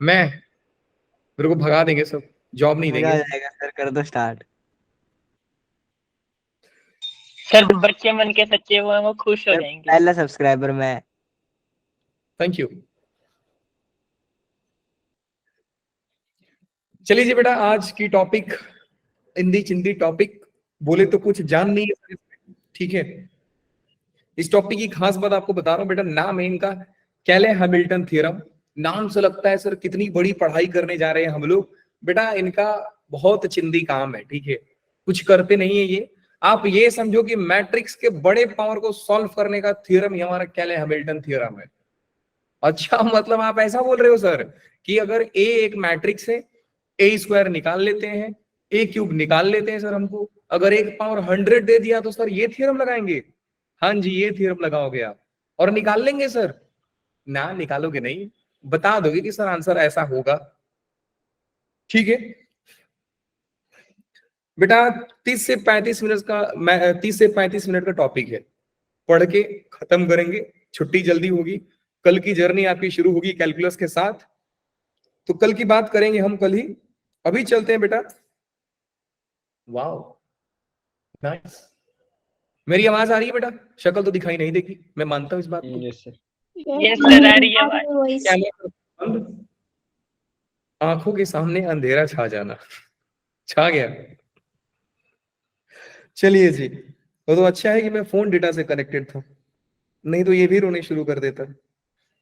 मैं मेरे को भगा देंगे सब, जॉब नहीं मजा आ देंगे। जाएगा सर, कर दो स्टार्ट। सर बच्चे मन के सच्चे हुए वो खुश हो जाएंगे। पहला सब्सक्राइबर मैं। Thank you. चलिए जी बेटा, आज की टॉपिक हिंदी चिंदी टॉपिक, बोले तो कुछ जान नहीं है, ठीक है। इस टॉपिक की खास बात आपको बता रहा हूं बेटा, नाम है इनका कैले हैमिल्टन थ्योरम। नाम से लगता है सर कितनी बड़ी पढ़ाई करने जा रहे हैं हम लोग। बेटा इनका बहुत चिंदी काम है, ठीक है, कुछ करते नहीं है ये। आप ये समझो कि मैट्रिक्स के बड़े पावर को सॉल्व करने का थ्योरम ही हमारा कैले हैमिल्टन थ्योरम है। अच्छा, मतलब आप ऐसा बोल रहे हो सर कि अगर ए एक मैट्रिक्स है, ए स्क्वायर निकाल लेते हैं, ए क्यूब निकाल लेते हैं सर, हमको अगर एक पावर 100 दे दिया तो सर ये थ्योरम लगाएंगे? हाँ जी, ये थ्योरम लगाओगे आप और निकाल लेंगे सर? ना, निकालोगे नहीं, बता दोगे कि सर आंसर ऐसा होगा, ठीक है बेटा। 30 से 35 मिनट का 30 से 35 मिनट का टॉपिक है, पढ़ के खत्म करेंगे, छुट्टी जल्दी होगी। कल की जर्नी आपकी शुरू होगी कैलकुलस के साथ, तो कल की बात करेंगे हम कल ही। अभी चलते हैं बेटा। Wow, nice. मेरी आवाज आ रही है बेटा? शक्ल तो दिखाई नहीं देगी, मैं मानता हूं इस बात को। यस सर आ रही है आवाज। कैमरा बंद, आंखों के सामने अंधेरा छा जाना, छा गया। चलिए जी, वो तो अच्छा है कि मैं फोन डेटा से कनेक्टेड था, नहीं तो ये भी रोने शुरू कर देता।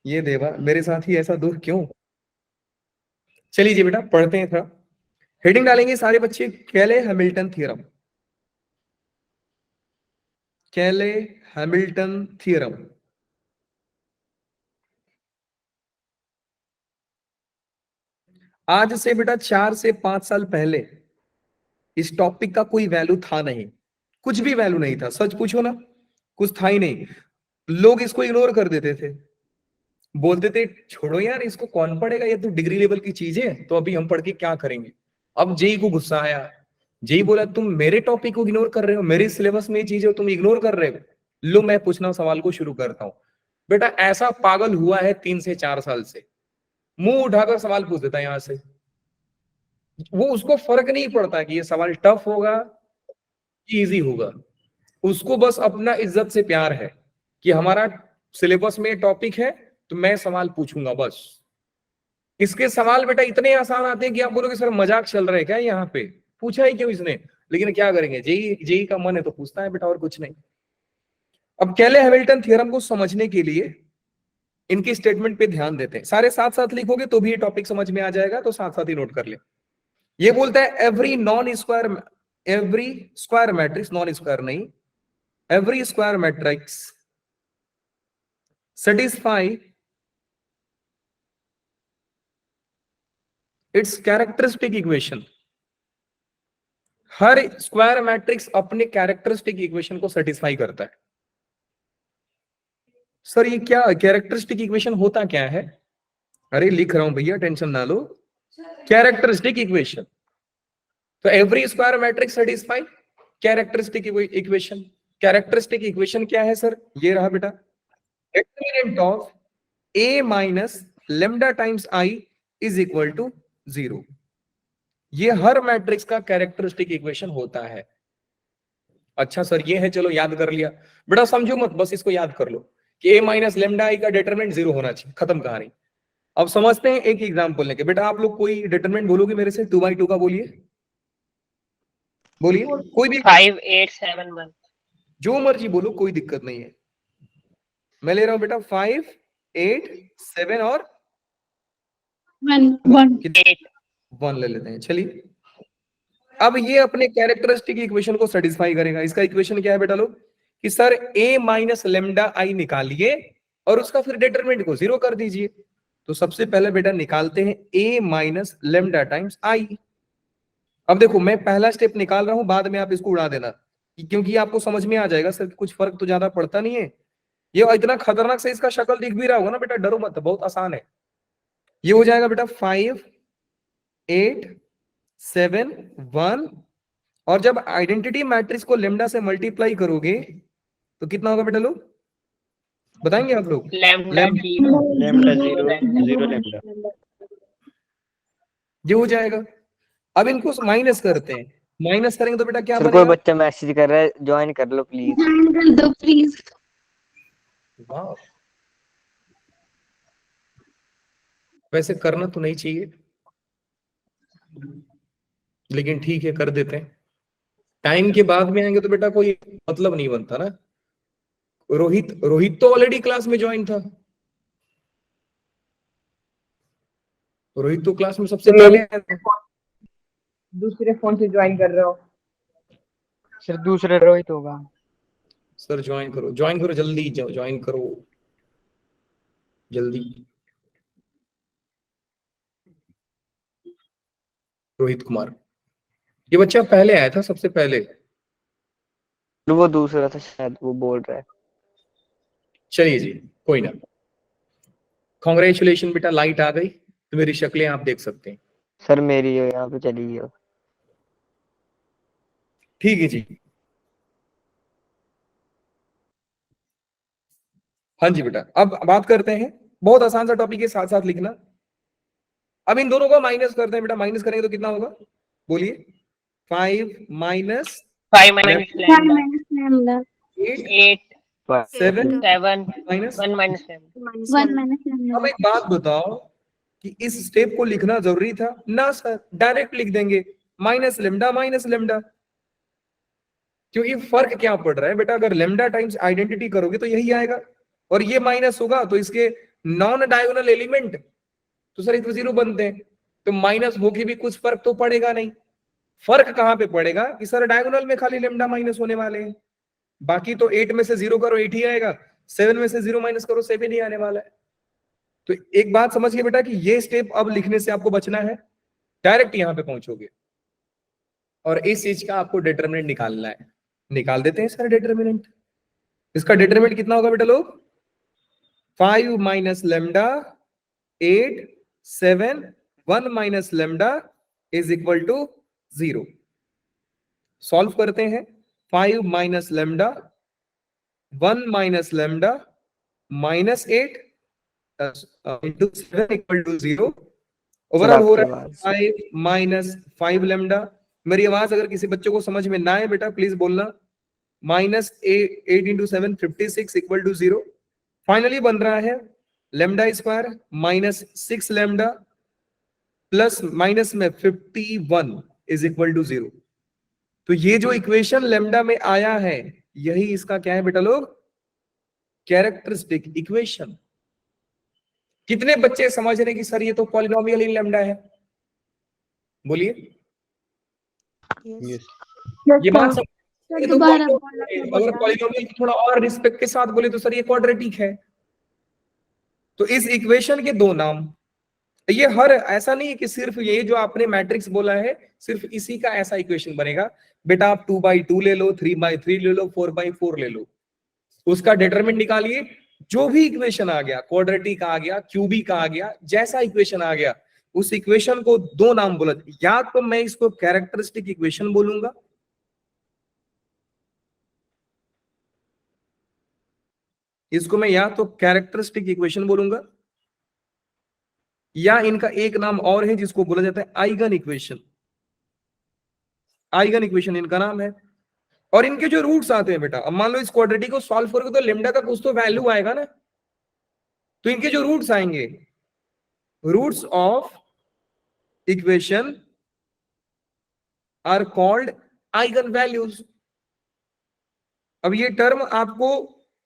ये देवा मेरे साथ ही ऐसा दूर क्यों। चलिए जी बेटा, पढ़ते हैं थोड़ा। हेडिंग डालेंगे सारे बच्चे, कैले हैमिल्टन थ्योरम। कैले हैमिल्टन थ्योरम। आज से बेटा 4 से 5 साल पहले इस टॉपिक का कोई वैल्यू था नहीं, कुछ भी वैल्यू नहीं था, सच पूछो ना, कुछ था ही नहीं। लोग इसको इग्नोर कर देते थे, बोलते थे छोड़ो यार इसको, कौन पढ़ेगा, ये तो डिग्री लेवल की चीज है, तो अभी हम पढ़ के क्या करेंगे। अब जेई को गुस्सा आया, जेई बोला तुम मेरे टॉपिक को इग्नोर कर रहे हो, मेरे सिलेबस में ये चीज है तुम इग्नोर कर रहे हो। लो मैं पूछना सवाल को शुरू करता हूं। बेटा ऐसा पागल हुआ है 3 से 4 साल से, मुंह उठाकर सवाल पूछ देता है यहां से, वो उसको फर्क नहीं पड़ता कि ये सवाल टफ होगा कि इजी होगा, उसको बस अपना इज्जत से प्यार है कि हमारा सिलेबस में टॉपिक है तो मैं सवाल पूछूंगा बस। इसके सवाल बेटा इतने आसान आते हैं कि आप बोलोगे सर मजाक चल रहा है क्या यहाँ पे, पूछा ही क्यों इसने, लेकिन क्या करेंगे, जेई जेई का मन है तो पूछता है बेटा, और कुछ नहीं। अब कैले हैमिल्टन थ्योरम को समझने के लिए इनके स्टेटमेंट पे ध्यान देते हैं, सारे साथ साथ लिखोगे तो भी ये टॉपिक समझ में आ जाएगा, तो साथ साथ ही नोट कर ले। ये बोलता है every square matrix, non square नहीं, every square matrix satisfy its characteristic equation. हर स्क्वायर मैट्रिक्स अपने कैरेक्टरिस्टिक इक्वेशन को सेटिस्फाई करता है। सर ये क्या कैरेक्टरिस्टिक इक्वेशन होता क्या है? अरे लिख रहा हूं भैया, टेंशन ना लो। कैरेक्टरिस्टिक इक्वेशन, तो every square matrix satisfy characteristic equation. Characteristic equation क्या है सर? ये रहा बेटा, determinant of a minus lambda times i is equal to 0। ये हर मैट्रिक्स का कैरेक्टरिस्टिक इक्वेशन होता है। अच्छा सर ये है, चलो याद कर लिया बेटा, समझो मत, बस इसको याद कर लो कि a माइनस लेमडा आई का डिटरमिनेंट 0 होना चाहिए, खत्म कहानी। अब समझते हैं एक एग्जांपल लेके। बेटा आप लोग कोई डिटरमिनेंट बोलोगे मेरे से, 2/2 का बोलिए, बोलिए कोई भी, 5871। जो मर्जी बोलो, कोई दिक्कत नहीं है। मैं ले रहा हूं बेटा 5, 8, 7 और 1 ले लेते हैं। चलिए अब ये अपने कैरेक्टरिस्टिक इक्वेशन को सेटिस्फाई करेगा। इसका इक्वेशन क्या है बेटा लोग, कि sir a minus lambda I निकालिए और उसका फिर डिटरमिनेंट को 0 कर दीजिए। तो सबसे पहले बेटा निकालते हैं a minus lambda times I. अब देखो मैं पहला स्टेप निकाल रहा हूं, बाद में आप इसको उड़ा देना, क्योंकि आपको समझ में आ जाएगा सर कुछ फर्क तो ज्यादा पड़ता नहीं है। ये इतना खतरनाक से इसका शक्ल दिख भी रहा होगा ना बेटा, डरो मत, बहुत आसान है। ये हो जाएगा बेटा 5, 8, 7, 1, और जब आइडेंटिटी मैट्रिक्स को लेमडा से मल्टीप्लाई करोगे तो कितना होगा बेटा लोग, बताएंगे आप लोग? Lambda 0 lambda 0 0 lambda. ये हो जाएगा। अब इनको माइनस करते हैं, माइनस करेंगे तो बेटा क्या सर कोई बनेगा? बच्चा मैसेज कर रहा है, ज्वाइन कर लो प्लीज। ज्वाइन कर दो प्लीज। वाह, वैसे करना तो नहीं चाहिए, लेकिन ठीक है कर देते हैं। टाइम के बाद में आएंगे तो बेटा कोई मतलब नहीं बनता ना। रोहित रोहित तो ऑलरेडी क्लास में ज्वाइन था, रोहित तो क्लास में सबसे पहले आया था। दूसरे फोन से ज्वाइन कर रहे हो? सर दूसरे रोहित होगा। सर ज्वाइन करो जल्दी, ज्वाइन करो जल्दी। रोहित कुमार, ये बच्चा पहले आया था सबसे पहले। वो दूसरा था शायद, वो बोल रहा है। चलिए जी, कोई ना। कॉन्ग्रेचुलेशन बेटा, लाइट आ गई तो मेरी शक्लें आप देख सकते हैं। सर मेरी यहाँ पे चली गई। ठीक है जी। हाँ जी बेटा, अब बात करते हैं, बहुत आसान सा टॉपिक है, साथ साथ लिखना। अब इन दोनों को माइनस करते हैं बेटा, माइनस करेंगे तो कितना होगा बोलिए? 5 minus 5 minus lambda, minus lambda 8 8 7 7 minus. 1 minus lambda. 1 minus lambda. अब एक बात बताओ कि इस स्टेप को लिखना जरूरी था ना? सर डायरेक्ट लिख देंगे माइनस लेमडा, क्योंकि फर्क क्या पड़ रहा है बेटा, अगर लेमडा टाइम्स आइडेंटिटी करोगे तो यही आएगा, और ये माइनस होगा तो इसके नॉन डायगोनल एलिमेंट तो सर इधर 0 बनते हैं, तो माइनस होके भी कुछ फर्क तो पड़ेगा नहीं। फर्क कहां पे पड़ेगा कि सर डायगोनल में खाली लेमडा माइनस होने वाले हैं, बाकी तो 8 में से 0 करो 8 ही आएगा, 7 में से 0 माइनस करो 7 ही आने वाला है। तो एक बात समझिए बेटा कि ये स्टेप अब लिखने से आपको बचना है, डायरेक्ट यहां पे पहुंचोगे, और इस चीज का आपको डिटरमिनेंट निकालना है। निकाल देते हैं सर डिटरमिनेंट। इसका डिटरमिनेंट कितना होगा बेटा लोग? 5 minus lambda 8 7 1 minus lambda is equal to 0। Solve करते हैं। 5 minus lambda 1 minus lambda minus 8 into 7 equal to 0। Overall हो रहा है 5 माइनस 5 लेमडा। मेरी आवाज अगर किसी बच्चे को समझ में ना आए बेटा प्लीज बोलना। Minus 8 into 7 56 equal to 0। Finally बन रहा है lambda square minus 6 lambda plus minus में 51 इज इक्वल टू 0। तो ये जो इक्वेशन लेमडा में आया है यही इसका क्या है बेटा लोग? Characteristic equation. कितने बच्चे समझ रहे हैं कि सर ये तो पॉलिनोमियल इन लेमडा है? बोलिए। ये बात समझ, ये तो दोबारा polynomial है। अगर पॉलिनोमियल की थोड़ा और रिस्पेक्ट के साथ बोले तो सर ये क्वाड्रेटिक है। तो इस इक्वेशन के दो नाम, ये हर ऐसा नहीं है कि सिर्फ ये जो आपने मैट्रिक्स बोला है सिर्फ इसी का ऐसा इक्वेशन बनेगा बेटा। आप 2/2 ले लो, 3/3 ले लो, 4/4 ले लो, उसका डिटरमिनेंट निकालिए। जो भी इक्वेशन आ गया, क्वाड्रेटिक आ गया, क्यूबिक आ गया, जैसा इक्वेशन आ गया उस इक्वेशन को दो नाम बोला, या तो मैं इसको कैरेक्टरिस्टिक इक्वेशन बोलूंगा, इसको मैं या तो कैरेक्टरिस्टिक इक्वेशन बोलूंगा, या इनका एक नाम और है जिसको बोला जाता है आइगन इक्वेशन। आइगन इक्वेशन इनका नाम है। और इनके जो रूट्स आते हैं बेटा, अब मान लो इस क्वाड्रेटिक को सॉल्व करोगे तो लेमडा का कुछ तो वैल्यू आएगा ना, तो इनके जो रूट्स आएंगे, roots of equation are called eigen values. अब ये टर्म आपको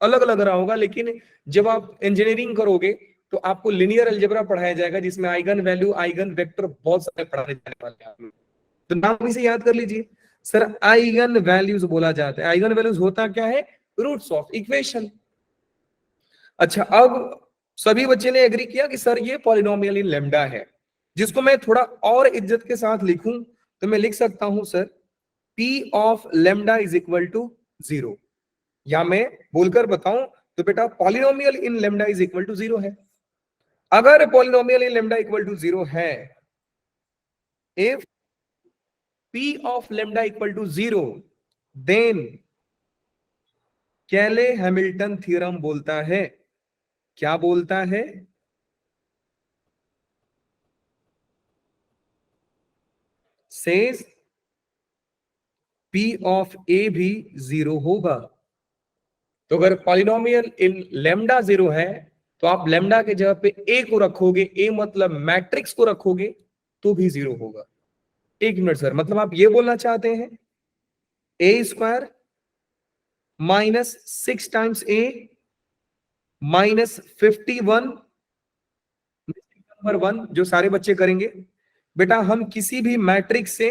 अलग लग रहा होगा, लेकिन जब आप इंजीनियरिंग करोगे तो आपको लिनियर अलजेब्रा पढ़ाया जाएगा जिसमें आइगन वैल्यू, आइगन वेक्टर बहुत सारे पढ़ाने जाने वाले हैं आप लोग। तो नाम इसे याद कर लीजिए सर, आइगन वैल्यूज बोला जाता है। आइगन वैल्यूज होता क्या है? Roots of equation. अच्छा, अब सभी बच्चे ने एग्री किया कि सर ये पॉलिनोमियल इन लेमडा है। जिसको मैं थोड़ा और इज्जत के साथ लिखूं तो मैं लिख सकता हूं sir P of lambda is equal to 0, या मैं बोलकर बताऊं तो बेटा polynomial in lambda is equal to 0 है। अगर polynomial in lambda equal to 0 है, if P of lambda equal to 0, then Cayley Hamilton theorem बोलता है, क्या बोलता है? सेज P ऑफ A भी 0 होगा। तो अगर पॉलिनोमियल इन लेमडा 0 है तो आप लेमडा के जगह पे A को रखोगे, A मतलब मैट्रिक्स को रखोगे तो भी 0 होगा। एक मिनट सर, मतलब आप ये बोलना चाहते हैं A square minus 6 times A minus 51 number 1 जो सारे बच्चे करेंगे। बेटा हम किसी भी मैट्रिक्स से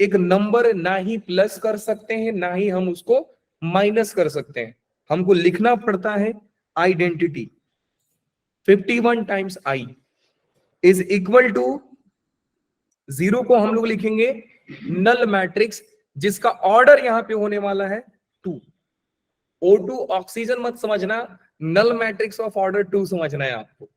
एक नंबर ना ही प्लस कर सकते हैं ना ही हम उसको माइनस कर सकते हैं, हमको लिखना पड़ता है identity. 51 times I is equal to 0 को हम लोग लिखेंगे नल मैट्रिक्स जिसका ऑर्डर यहां पे होने वाला है 2। O2 ऑक्सीजन मत समझना, नल मैट्रिक्स ऑफ ऑर्डर 2 समझना है आपको।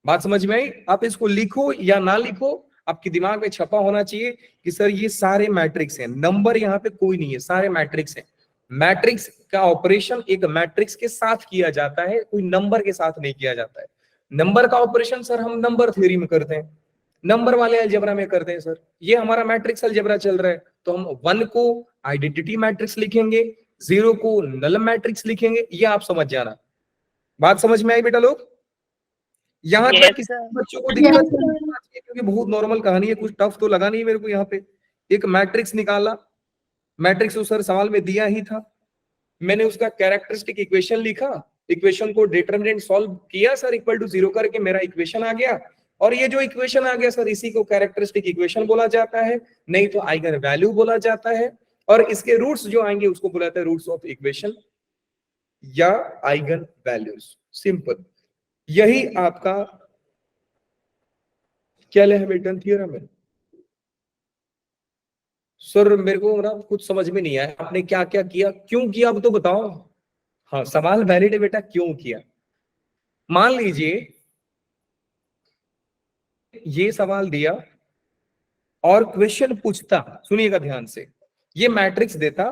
बात समझ में आई? आप इसको लिखो या ना लिखो, आपके दिमाग में छपा होना चाहिए कि सर ये सारे मैट्रिक्स हैं, नंबर यहाँ पे कोई नहीं है, सारे मैट्रिक्स हैं। मैट्रिक्स का ऑपरेशन एक मैट्रिक्स के साथ किया जाता है, कोई नंबर के साथ नहीं किया जाता है। नंबर का ऑपरेशन सर हम नंबर थ्योरी में करते हैं, नंबर वाले अलजेब्रा में करते हैं। सर ये हमारा मैट्रिक्स अलजेब्रा चल रहा है, तो हम 1 को आइडेंटिटी मैट्रिक्स लिखेंगे, 0 को नल मैट्रिक्स लिखेंगे, ये आप समझ जाना। बात समझ में आई बेटा लोग? यहां तक किसी बच्चों को दिक्कत नहीं होनी चाहिए क्योंकि बहुत नॉर्मल कहानी है, कुछ टफ तो लगा नहीं मेरे को। यहाँ पे एक मैट्रिक्स निकाला, मैट्रिक्स तो सर सवाल में दिया ही था, मैंने उसका कैरेक्टरिस्टिक इक्वेशन लिखा, इक्वेशन को डिटरमिनेंट सॉल्व किया सर, इक्वल टू 0 करके मेरा इक्वेशन आ गया। और ये जो इक्वेशन आ गया सर इसी को कैरेक्टरिस्टिक इक्वेशन बोला जाता है, नहीं तो आइगन वैल्यू बोला जाता है। और इसके रूट्स जो आएंगे उसको बोला जाता है रूट्स ऑफ इक्वेशन या आइगन वैल्यूज। सिंपल, यही आपका केले-हैमिल्टन थ्योरम है। सर मेरे को ना कुछ समझ में नहीं आया, आपने क्या क्या किया, क्यों किया, अब तो बताओ। हाँ सवाल वैलिड है बेटा, क्यों किया। मान लीजिए ये सवाल दिया और क्वेश्चन पूछता, सुनिएगा ध्यान से, ये मैट्रिक्स देता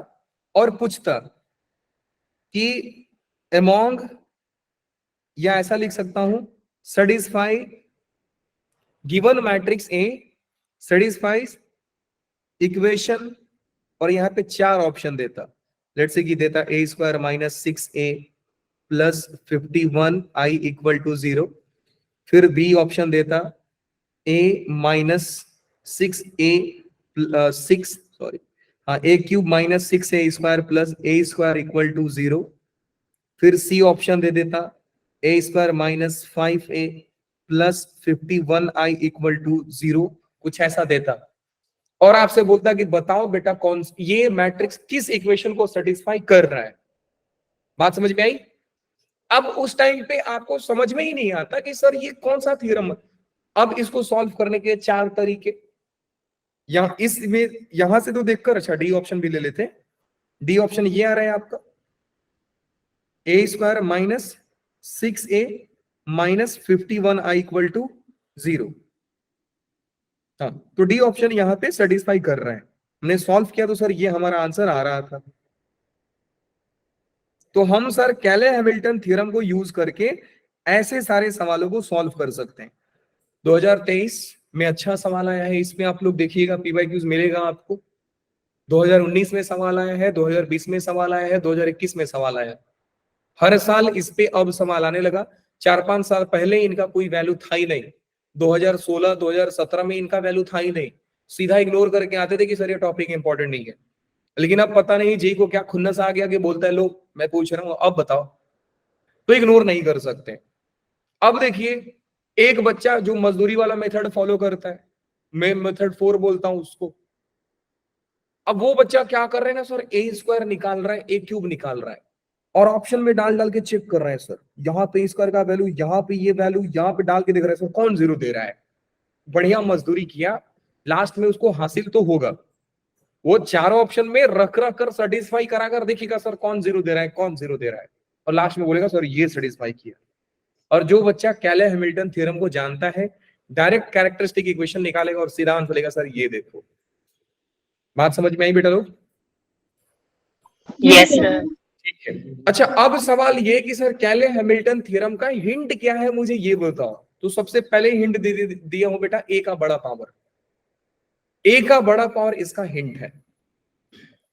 और पूछता कि अमोंग, या ऐसा लिख सकता हूं, satisfy given matrix A satisfies equation, और यहां पे 4 ऑप्शन देता। लेट्स से कि देता a square minus 6a plus 51 I equal to 0। फिर बी ऑप्शन देता a minus 6 cube minus 6a square plus a square equal to 0। फिर सी ऑप्शन दे देता a square minus 5a plus 51i equal to 0, कुछ ऐसा देता। और आपसे बोलता कि बताओ बेटा कौन ये मैट्रिक्स किस इक्वेशन को सेटिस्फाई कर रहा है। बात समझ में आई? अब उस टाइम पे आपको समझ में ही नहीं आता कि सर ये कौन सा थ्योरम है। अब इसको सॉल्व करने के 4 तरीके, यहां से तो देखकर, अच्छा डी ऑप्शन भी ले लेते हैं। डी ऑप्शन ये आ रहा है आपका a square minus 6a minus 51i equal to 0। हाँ तो डी ऑप्शन यहां पे सेटिस्फाई कर रहा है। हमने सॉल्व किया तो सर ये हमारा आंसर आ रहा था। तो हम सर केले-हैमिल्टन थ्योरम को यूज करके ऐसे सारे सवालों को सॉल्व कर सकते हैं। 2023 में अच्छा सवाल आया है, इसमें आप लोग देखिएगा PYQs मिलेगा आपको। 2019 में सवाल आया है, 2020 में सवाल आया है, 2021 में सवाल आया है। हर साल इस पे अब सवाल आने लगा। 4-5 साल पहले इनका कोई वैल्यू था ही नहीं। 2016 2017 में इनका वैल्यू था ही नहीं, सीधा इग्नोर करके आते थे कि सर ये टॉपिक इंपॉर्टेंट नहीं है। लेकिन अब पता नहीं जी को क्या खुन्नस आ गया कि बोलता है लो मैं पूछ रहा हूं अब बताओ, तो इग्नोर नहीं कर सकते। अब देखिए एक बच्चा जो मजदूरी वाला मेथड फॉलो करता है, मैं मेथड 4 बोलता हूं उसको, अब वो बच्चा क्या कर रहे हैं ना सर, ए स्क्वायर निकाल रहा है, ए क्यूब निकाल रहा है और ऑप्शन में डाल डाल के चेक कर रहे हैं सर, यहाँ पे स्क्वायर का वैल्यू, यहाँ पे ये वैल्यू, यहाँ पे डाल के देख रहे हैं सर कौन 0 दे रहा है। बढ़िया मजदूरी किया, लास्ट में उसको हासिल तो होगा। वो चारों ऑप्शन में रख रख कर सेटिस्फाई करा कर देखिएगा सर कौन 0 दे रहा है, कौन 0 दे रहा है, और लास्ट में बोलेगा सर ये सेटिस्फाई किया। और जो बच्चा केले-हैमिल्टन थ्योरम को जानता है डायरेक्ट कैरेक्टरिस्टिक इक्वेशन निकालेगा और सीधा आंसर लेगा सर ये देखो। बात समझ में आई बेटा लोग? Yes sir. ठीक है। अच्छा अब सवाल ये कि सर केले-हैमिल्टन थ्योरम का हिंट क्या है मुझे ये बताओ। तो सबसे पहले हिंट दिया हूं बेटा, ए का बड़ा पावर। ए का बड़ा पावर इसका हिंट है।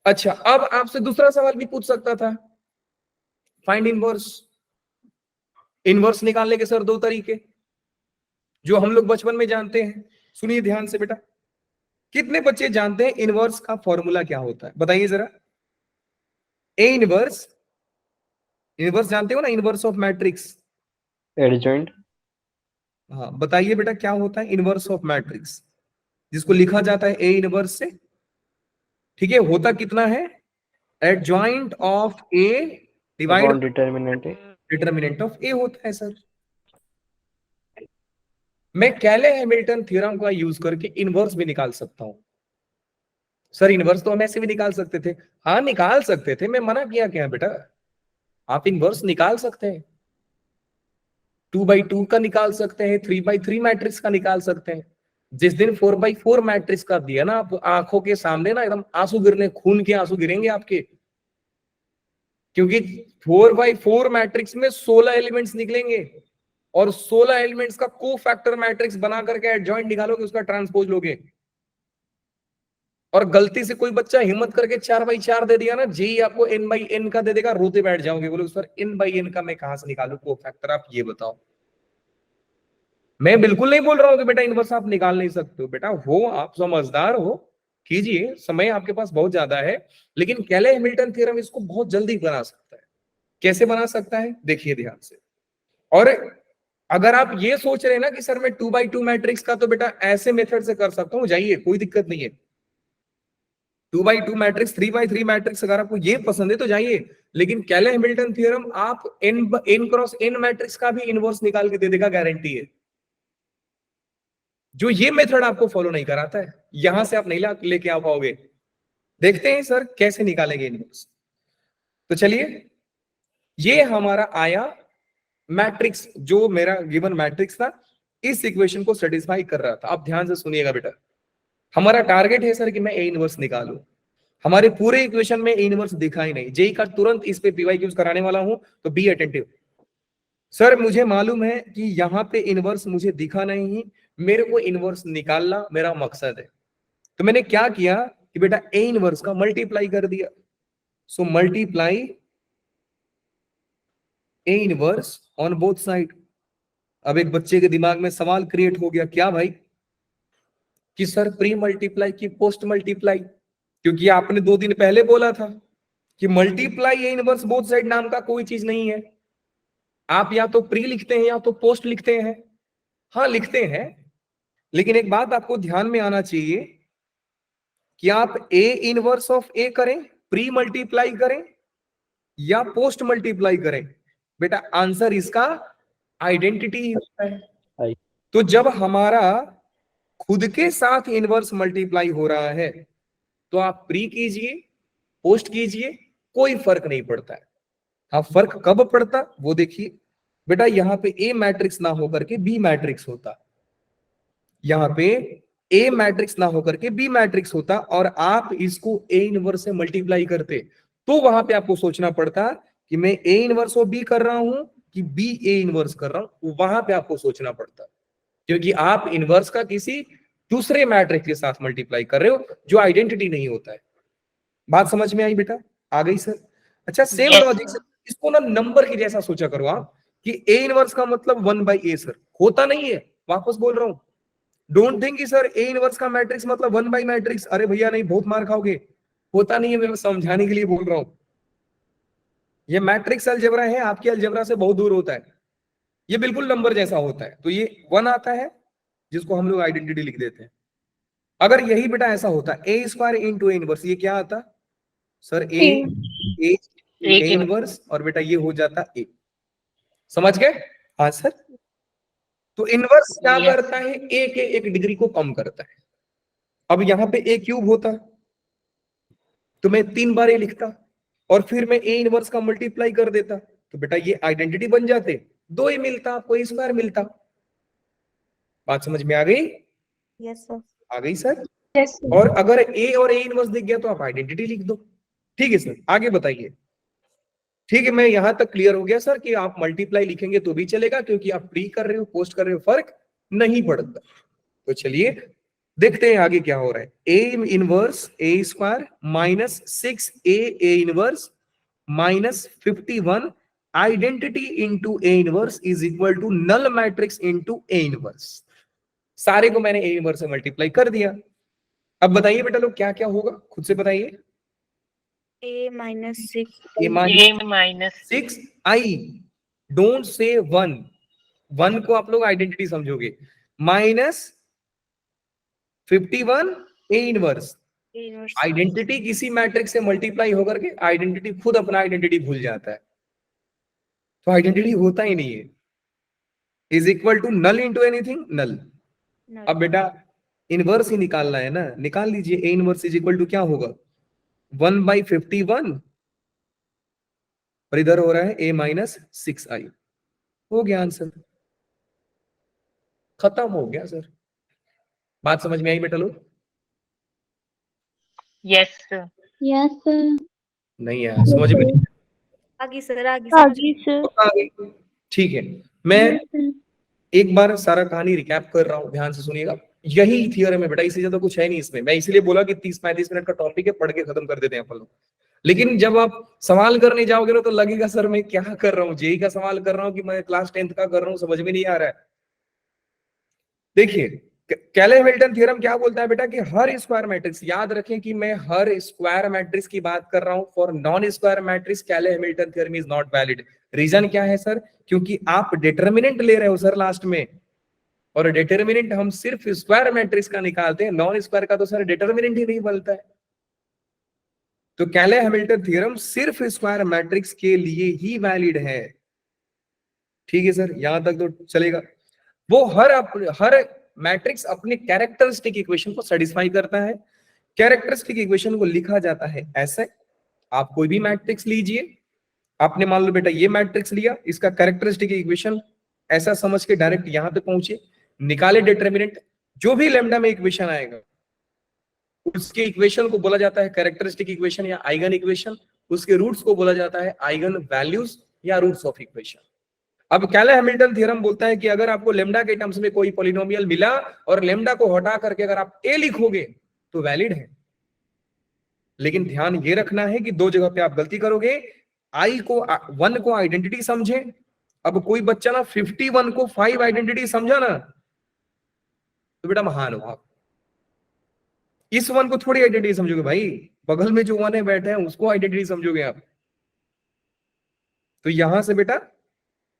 अच्छा, अब आपसे दूसरा सवाल भी पूछ सकता था, फाइंड इनवर्स। इनवर्स निकालने के सर दो तरीके जो हम लोग बचपन में जानते हैं। सुनिए ध्यान से बेटा, कितने बच्चे जानते हैं इनवर्स का फॉर्मूला क्या होता है, बताइए जरा। ए इनवर्स, इनवर्स जानते हो ना, इनवर्स ऑफ मैट्रिक्स। एडजॉइंट। हाँ बताइए बेटा क्या होता है इनवर्स ऑफ मैट्रिक्स, जिसको लिखा जाता है ए इनवर्स से। ठीक है, होता कितना है, adjoint of A divide determinant of A होता है सर। मैं कैले हैमिल्टन थ्योरम का यूज करके इनवर्स भी निकाल सकता हूं। सर इनवर्स तो हम ऐसे भी निकाल सकते थे। हाँ निकाल सकते थे, मैं मना किया क्या बेटा, आप इनवर्स निकाल सकते हैं। 2/2 का निकाल सकते हैं, 3/3 मैट्रिक्स का निकाल सकते हैं। जिस दिन 4/4 मैट्रिक्स का दिया ना, आप आंखों के सामने ना एकदम आंसू गिरने, खून के आंसू गिरेंगे आपके, क्योंकि 4/4 मैट्रिक्स में 16 एलिमेंट्स निकलेंगे और 16 एलिमेंट्स का को फैक्टर मैट्रिक्स बना करके एडजॉइंट निकालोगे, उसका ट्रांसपोज लोगे। और गलती से कोई बच्चा हिम्मत करके 4/4 दे दिया ना, जेई आपको n/n का दे देगा, रोते बैठ जाओगे, बोलो सर n/n का मैं कहां से निकालू को फैक्टर, आप ये बताओ। मैं बिल्कुल नहीं बोल रहा हूं कि बेटा इनवर्स आप निकाल नहीं सकते हो, बेटा हो आप समझदार हो, कीजिए, समय आपके पास बहुत ज्यादा है। लेकिन कैले हैमिल्टन थ्योरम इसको बहुत जल्दी बना सकता है। कैसे बना सकता है, देखिए ध्यान से। और अगर आप ये सोच रहे हैं ना कि सर मैं 2/2 मैट्रिक्स का तो बेटा ऐसे मेथड से कर सकता हूं, जाइए, कोई दिक्कत नहीं है। 2/2 मैट्रिक्स, 3/3 मैट्रिक्स, अगर आपको ये पसंद है तो जाइए। लेकिन कैले हैमिल्टन थ्योरम आप n क्रॉस n मैट्रिक्स का भी इनवर्स निकाल के दे देगा, गारंटी है। जो ये मेथड आपको फॉलो नहीं कराता है, यहां से आप नहीं लेके आ पाओगे। देखते हैं सर कैसे निकालेंगे इनवर्स। तो चलिए, ये हमारा आया मैट्रिक्स, जो मेरा गिवन मैट्रिक्स था, इस इक्वेशन को सेटिस्फाई कर रहा था। अब ध्यान से सुनिएगा बेटा, हमारा टारगेट है सर कि मैं ए इनवर्स निकालूं। हमारे पूरे इक्वेशन में ए इनवर्स दिखा ही नहीं, जेई का तुरंत इस पे पीवाईक्यूज कराने वाला हूं, तो बी अटेंटिव। सर मुझे मालूम है कि यहाँ पे इनवर्स मुझे दिखा नहीं, मेरे को इनवर्स निकालना मेरा मकसद है। तो मैंने क्या किया कि बेटा ए इनवर्स का मल्टीप्लाई कर दिया। So multiply A inverse on both side. अब एक बच्चे के दिमाग में सवाल क्रिएट हो गया, क्या भाई, कि सर प्री मल्टीप्लाई की पोस्ट मल्टीप्लाई, क्योंकि आपने 2 दिन पहले बोला था कि multiply A inverse both side नाम का कोई चीज नहीं है। आप या तो प्री लिखते हैं या तो पोस्ट लिखते हैं। हाँ लिखते हैं, लेकिन एक बात आपको ध्यान में आना चाहिए कि आप ए इनवर्स ऑफ ए करें, प्री मल्टीप्लाई करें या पोस्ट मल्टीप्लाई करें, बेटा आंसर इसका आइडेंटिटी ही होता है। तो जब हमारा खुद के साथ इनवर्स मल्टीप्लाई हो रहा है तो आप प्री कीजिए, पोस्ट कीजिए, कोई फर्क नहीं पड़ता है। हाँ फर्क कब पड़ता वो देखिए बेटा, यहां पे ए मैट्रिक्स ना होकर के बी मैट्रिक्स होता, यहां पे ए मैट्रिक्स ना होकर के बी मैट्रिक्स होता, और आप इसको ए इनवर्स से मल्टीप्लाई करते, तो वहां पे आपको सोचना पड़ता कि मैं ए इनवर्स ऑफ बी कर रहा हूं कि बी ए इनवर्स कर रहा हूं, वहां पे आपको सोचना पड़ता, क्योंकि आप इनवर्स का किसी दूसरे मैट्रिक्स के साथ मल्टीप्लाई कर रहे हो जो आइडेंटिटी नहीं होता है। बात समझ में आई बेटा, आ गई सर। अच्छा सेम लॉजिक से इसको ना नंबर की जैसा सोचा करो आप, कि ए इनवर्स का मतलब 1/a सर, होता नहीं है, वापस बोल रहा हूं। डोंट थिंक कि सर ए इनवर्स का मैट्रिक्स मतलब 1 मैट्रिक्स, अरे भैया नहीं, बहुत मार खाओगे, होता नहीं है, मैं समझाने के लिए बोल रहा हूं। ये मैट्रिक्स अलजेब्रा है, आपकी अलजेब्रा से बहुत दूर होता है, ये बिल्कुल नंबर जैसा होता है। तो ये 1 आता है जिसको हम लोग आइडेंटिटी लिख देते हैं। अगर यही बेटा ऐसा होता ए स्क्वायर इंटू ए इनवर्स, ये क्या आता सर, ए इनवर्स, और बेटा ये हो जाता ए। समझ गए? हाँ सर। तो इनवर्स क्या करता है, ए के एक डिग्री को कम करता है। अब यहां पे ए क्यूब होता तो मैं 3 बार ए लिखता, और फिर मैं ए इनवर्स का मल्टीप्लाई कर देता, तो बेटा ये आइडेंटिटी बन जाते, 2 ए मिलता, आपको ए स्क्वायर मिलता। बात समझ में आ गई? Yes sir. आ गई सर? यस और अगर ए और ए इनवर्स दिख गया तो आप आइडेंटिटी लिख दो। ठीक है सर, आगे बताइए। ठीक है, मैं यहां तक क्लियर हो गया सर कि आप मल्टीप्लाई लिखेंगे तो भी चलेगा, क्योंकि आप प्री कर रहे हो, पोस्ट कर रहे हो, फर्क नहीं पड़ता। तो चलिए देखते हैं आगे क्या हो रहा है। A inverse A square minus 6a A inverse minus 51 identity into A inverse is equal to null matrix into A inverse. सारे को मैंने ए इनवर्स से मल्टीप्लाई कर दिया। अब बताइए बेटा लोग क्या क्या होगा, खुद से बताइए। A minus 6 A A minus 6 I, don't say 1, 1 को आप लोग आइडेंटिटी समझोगे, minus 51 A inverse. inverse identity किसी मैट्रिक्स से मल्टीप्लाई होकर के आइडेंटिटी खुद अपना आइडेंटिटी भूल जाता है, तो आइडेंटिटी होता ही नहीं है। Is equal to null into anything, null. null. अब बेटा इनवर्स ही निकालना है ना, निकाल लीजिए। A inverse is equal to क्या होगा, 1/51, और इधर हो रहा है ए माइनस 6i। हो गया आंसर, खत्म हो गया सर। बात समझ में आई बेटा लोग? Yes Yes, sir. नहीं आया समझ में? आगे सर आगे नहीं आ गई? ठीक है, मैं Yes, sir. एक बार सारा कहानी रिकैप कर रहा हूं, ध्यान से सुनिएगा। यही थियरम है बेटा, इससे ज्यादा कुछ है नहीं इसमें। मैं इसलिए बोला कि 30-35 मिनट का टॉपिक है, पढ़ के खत्म कर देते हैं अपन लोग। लेकिन जब आप सवाल करने जाओगे ना तो लगेगा सर मैं क्या कर रहा हूँ, जेई का सवाल कर रहा हूँ कि मैं क्लास 10th का कर रहा हूँ, समझ में नहीं आ रहा है। देखिए कैले हैमिल्टन थ्योरम क्या बोलता है बेटा कि हर स्क्वायर मैट्रिक्स, याद रखें कि मैं हर स्क्वायर मैट्रिक्स की बात कर रहा हूं। For non square matrix Cayley Hamilton theorem is not valid. Reason क्या है सर? क्योंकि आप डिटरमिनेंट ले रहे हो सर लास्ट में, और डिटरमिनेंट हम सिर्फ स्क्वायर मैट्रिक्स का निकालते हैं, नॉन स्क्वायर का तो सर डिटरमिनेंट ही नहीं बनता है। तो कैले हैमिल्टन थ्योरम सिर्फ स्क्वायर मैट्रिक्स के लिए ही वैलिड है। ठीक है सर, यहां तक तो चलेगा। वो हर मैट्रिक्स अपने कैरेक्टरिस्टिक इक्वेशन को सेटिस्फाई करता है। कैरेक्टरिस्टिक इक्वेशन को लिखा जाता है ऐसे, आप कोई भी मैट्रिक्स लीजिए, आपने मान लो बेटा ये मैट्रिक्स लिया, इसका कैरेक्टरिस्टिक इक्वेशन ऐसा समझ के डायरेक्ट यहां पे पहुंचे, निकाले डिटरमिनेंट, जो भी लैम्डा में इक्वेशन आएगा उसके इक्वेशन को बोला जाता है कैरेक्टरिस्टिक इक्वेशन या आइगन इक्वेशन, उसके रूट्स को बोला जाता है आइगन वैल्यूज या रूट्स ऑफ इक्वेशन। अब कैले हैमिल्टन थ्योरम बोलता है कि अगर आपको लेम्डा के टर्म्स में कोई पॉलिनोमियल मिला और लेम्डा को हटा करके अगर आप ए लिखोगे तो वैलिड है। लेकिन ध्यान ये रखना है कि दो जगह पे आप गलती करोगे। आई को 1 को आइडेंटिटी समझे, अब कोई बच्चा ना 51 को 5 आइडेंटिटी समझा ना तो बेटा महान हो आप। इस 1 को थोड़ी आइडेंटिटी समझोगे भाई, बगल में जो 1 है बैठे हैं उसको आइडेंटिटी समझोगे आप। तो यहां से बेटा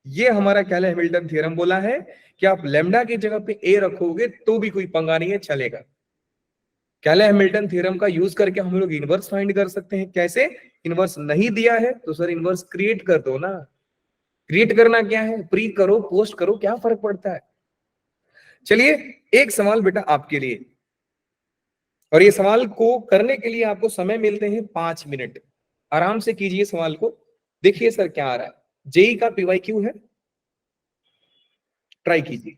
ये हमारा कैले हैमिल्टन थ्योरम बोला है कि आप लेम्डा की जगह पे ए रखोगे तो भी कोई पंगा नहीं है, चलेगा। कैले हैमिल्टन थ्योरम का यूज करके हम लोग इनवर्स फाइंड कर सकते हैं। कैसे? इनवर्स नहीं दिया है तो सर इनवर्स क्रिएट कर दो ना। क्रिएट करना क्या है, प्री करो पोस्ट करो, क्या फर्क पड़ता है। चलिए एक सवाल बेटा आपके लिए, और ये सवाल को करने के लिए आपको समय मिलते हैं 5 मिनट। आराम से कीजिए सवाल को, देखिए सर क्या आ रहा है। जेई का पीवाईक्यू है, ट्राई कीजिए।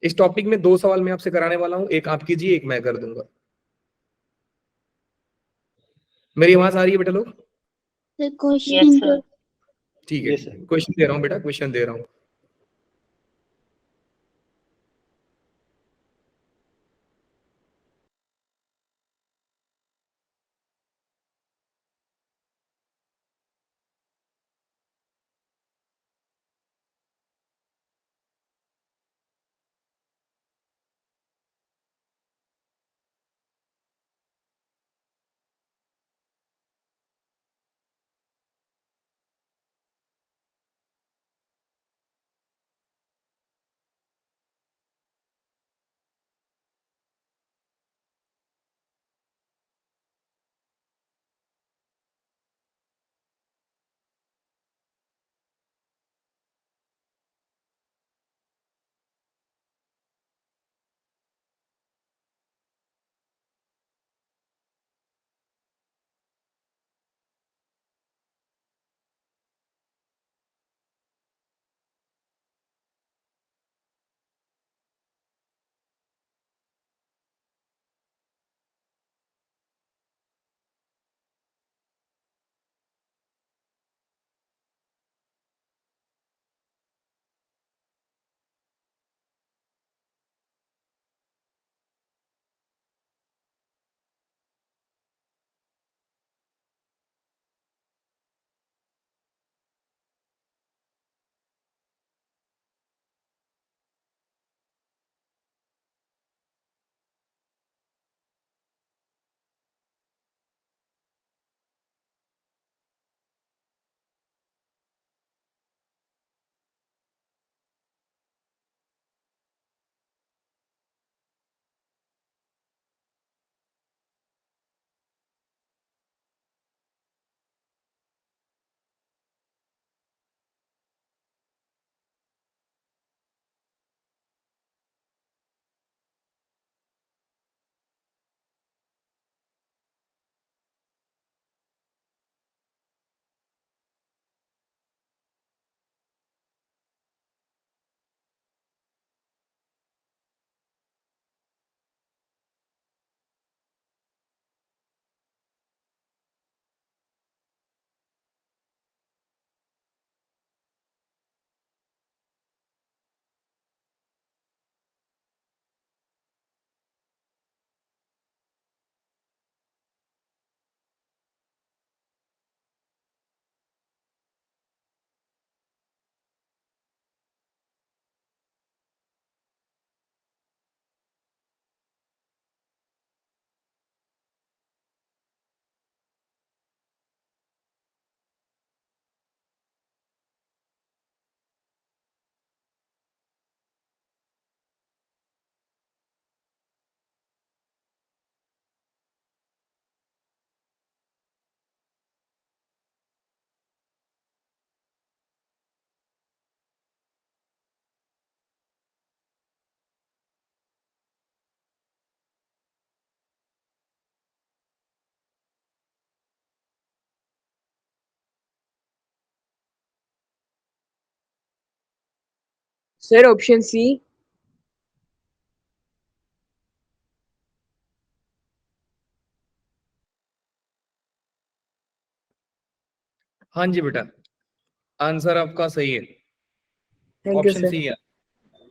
इस टॉपिक में 2 सवाल मैं आपसे कराने वाला हूं, एक आप कीजिए एक मैं कर दूंगा। मेरी आवाज आ रही है बेटा लोग? The यस question सर ठीक है, क्वेश्चन दे रहा हूं बेटा, क्वेश्चन दे रहा हूं। Sir option C. हाँ जी बेटा, आंसर आपका सही है, thank you option sir. C है।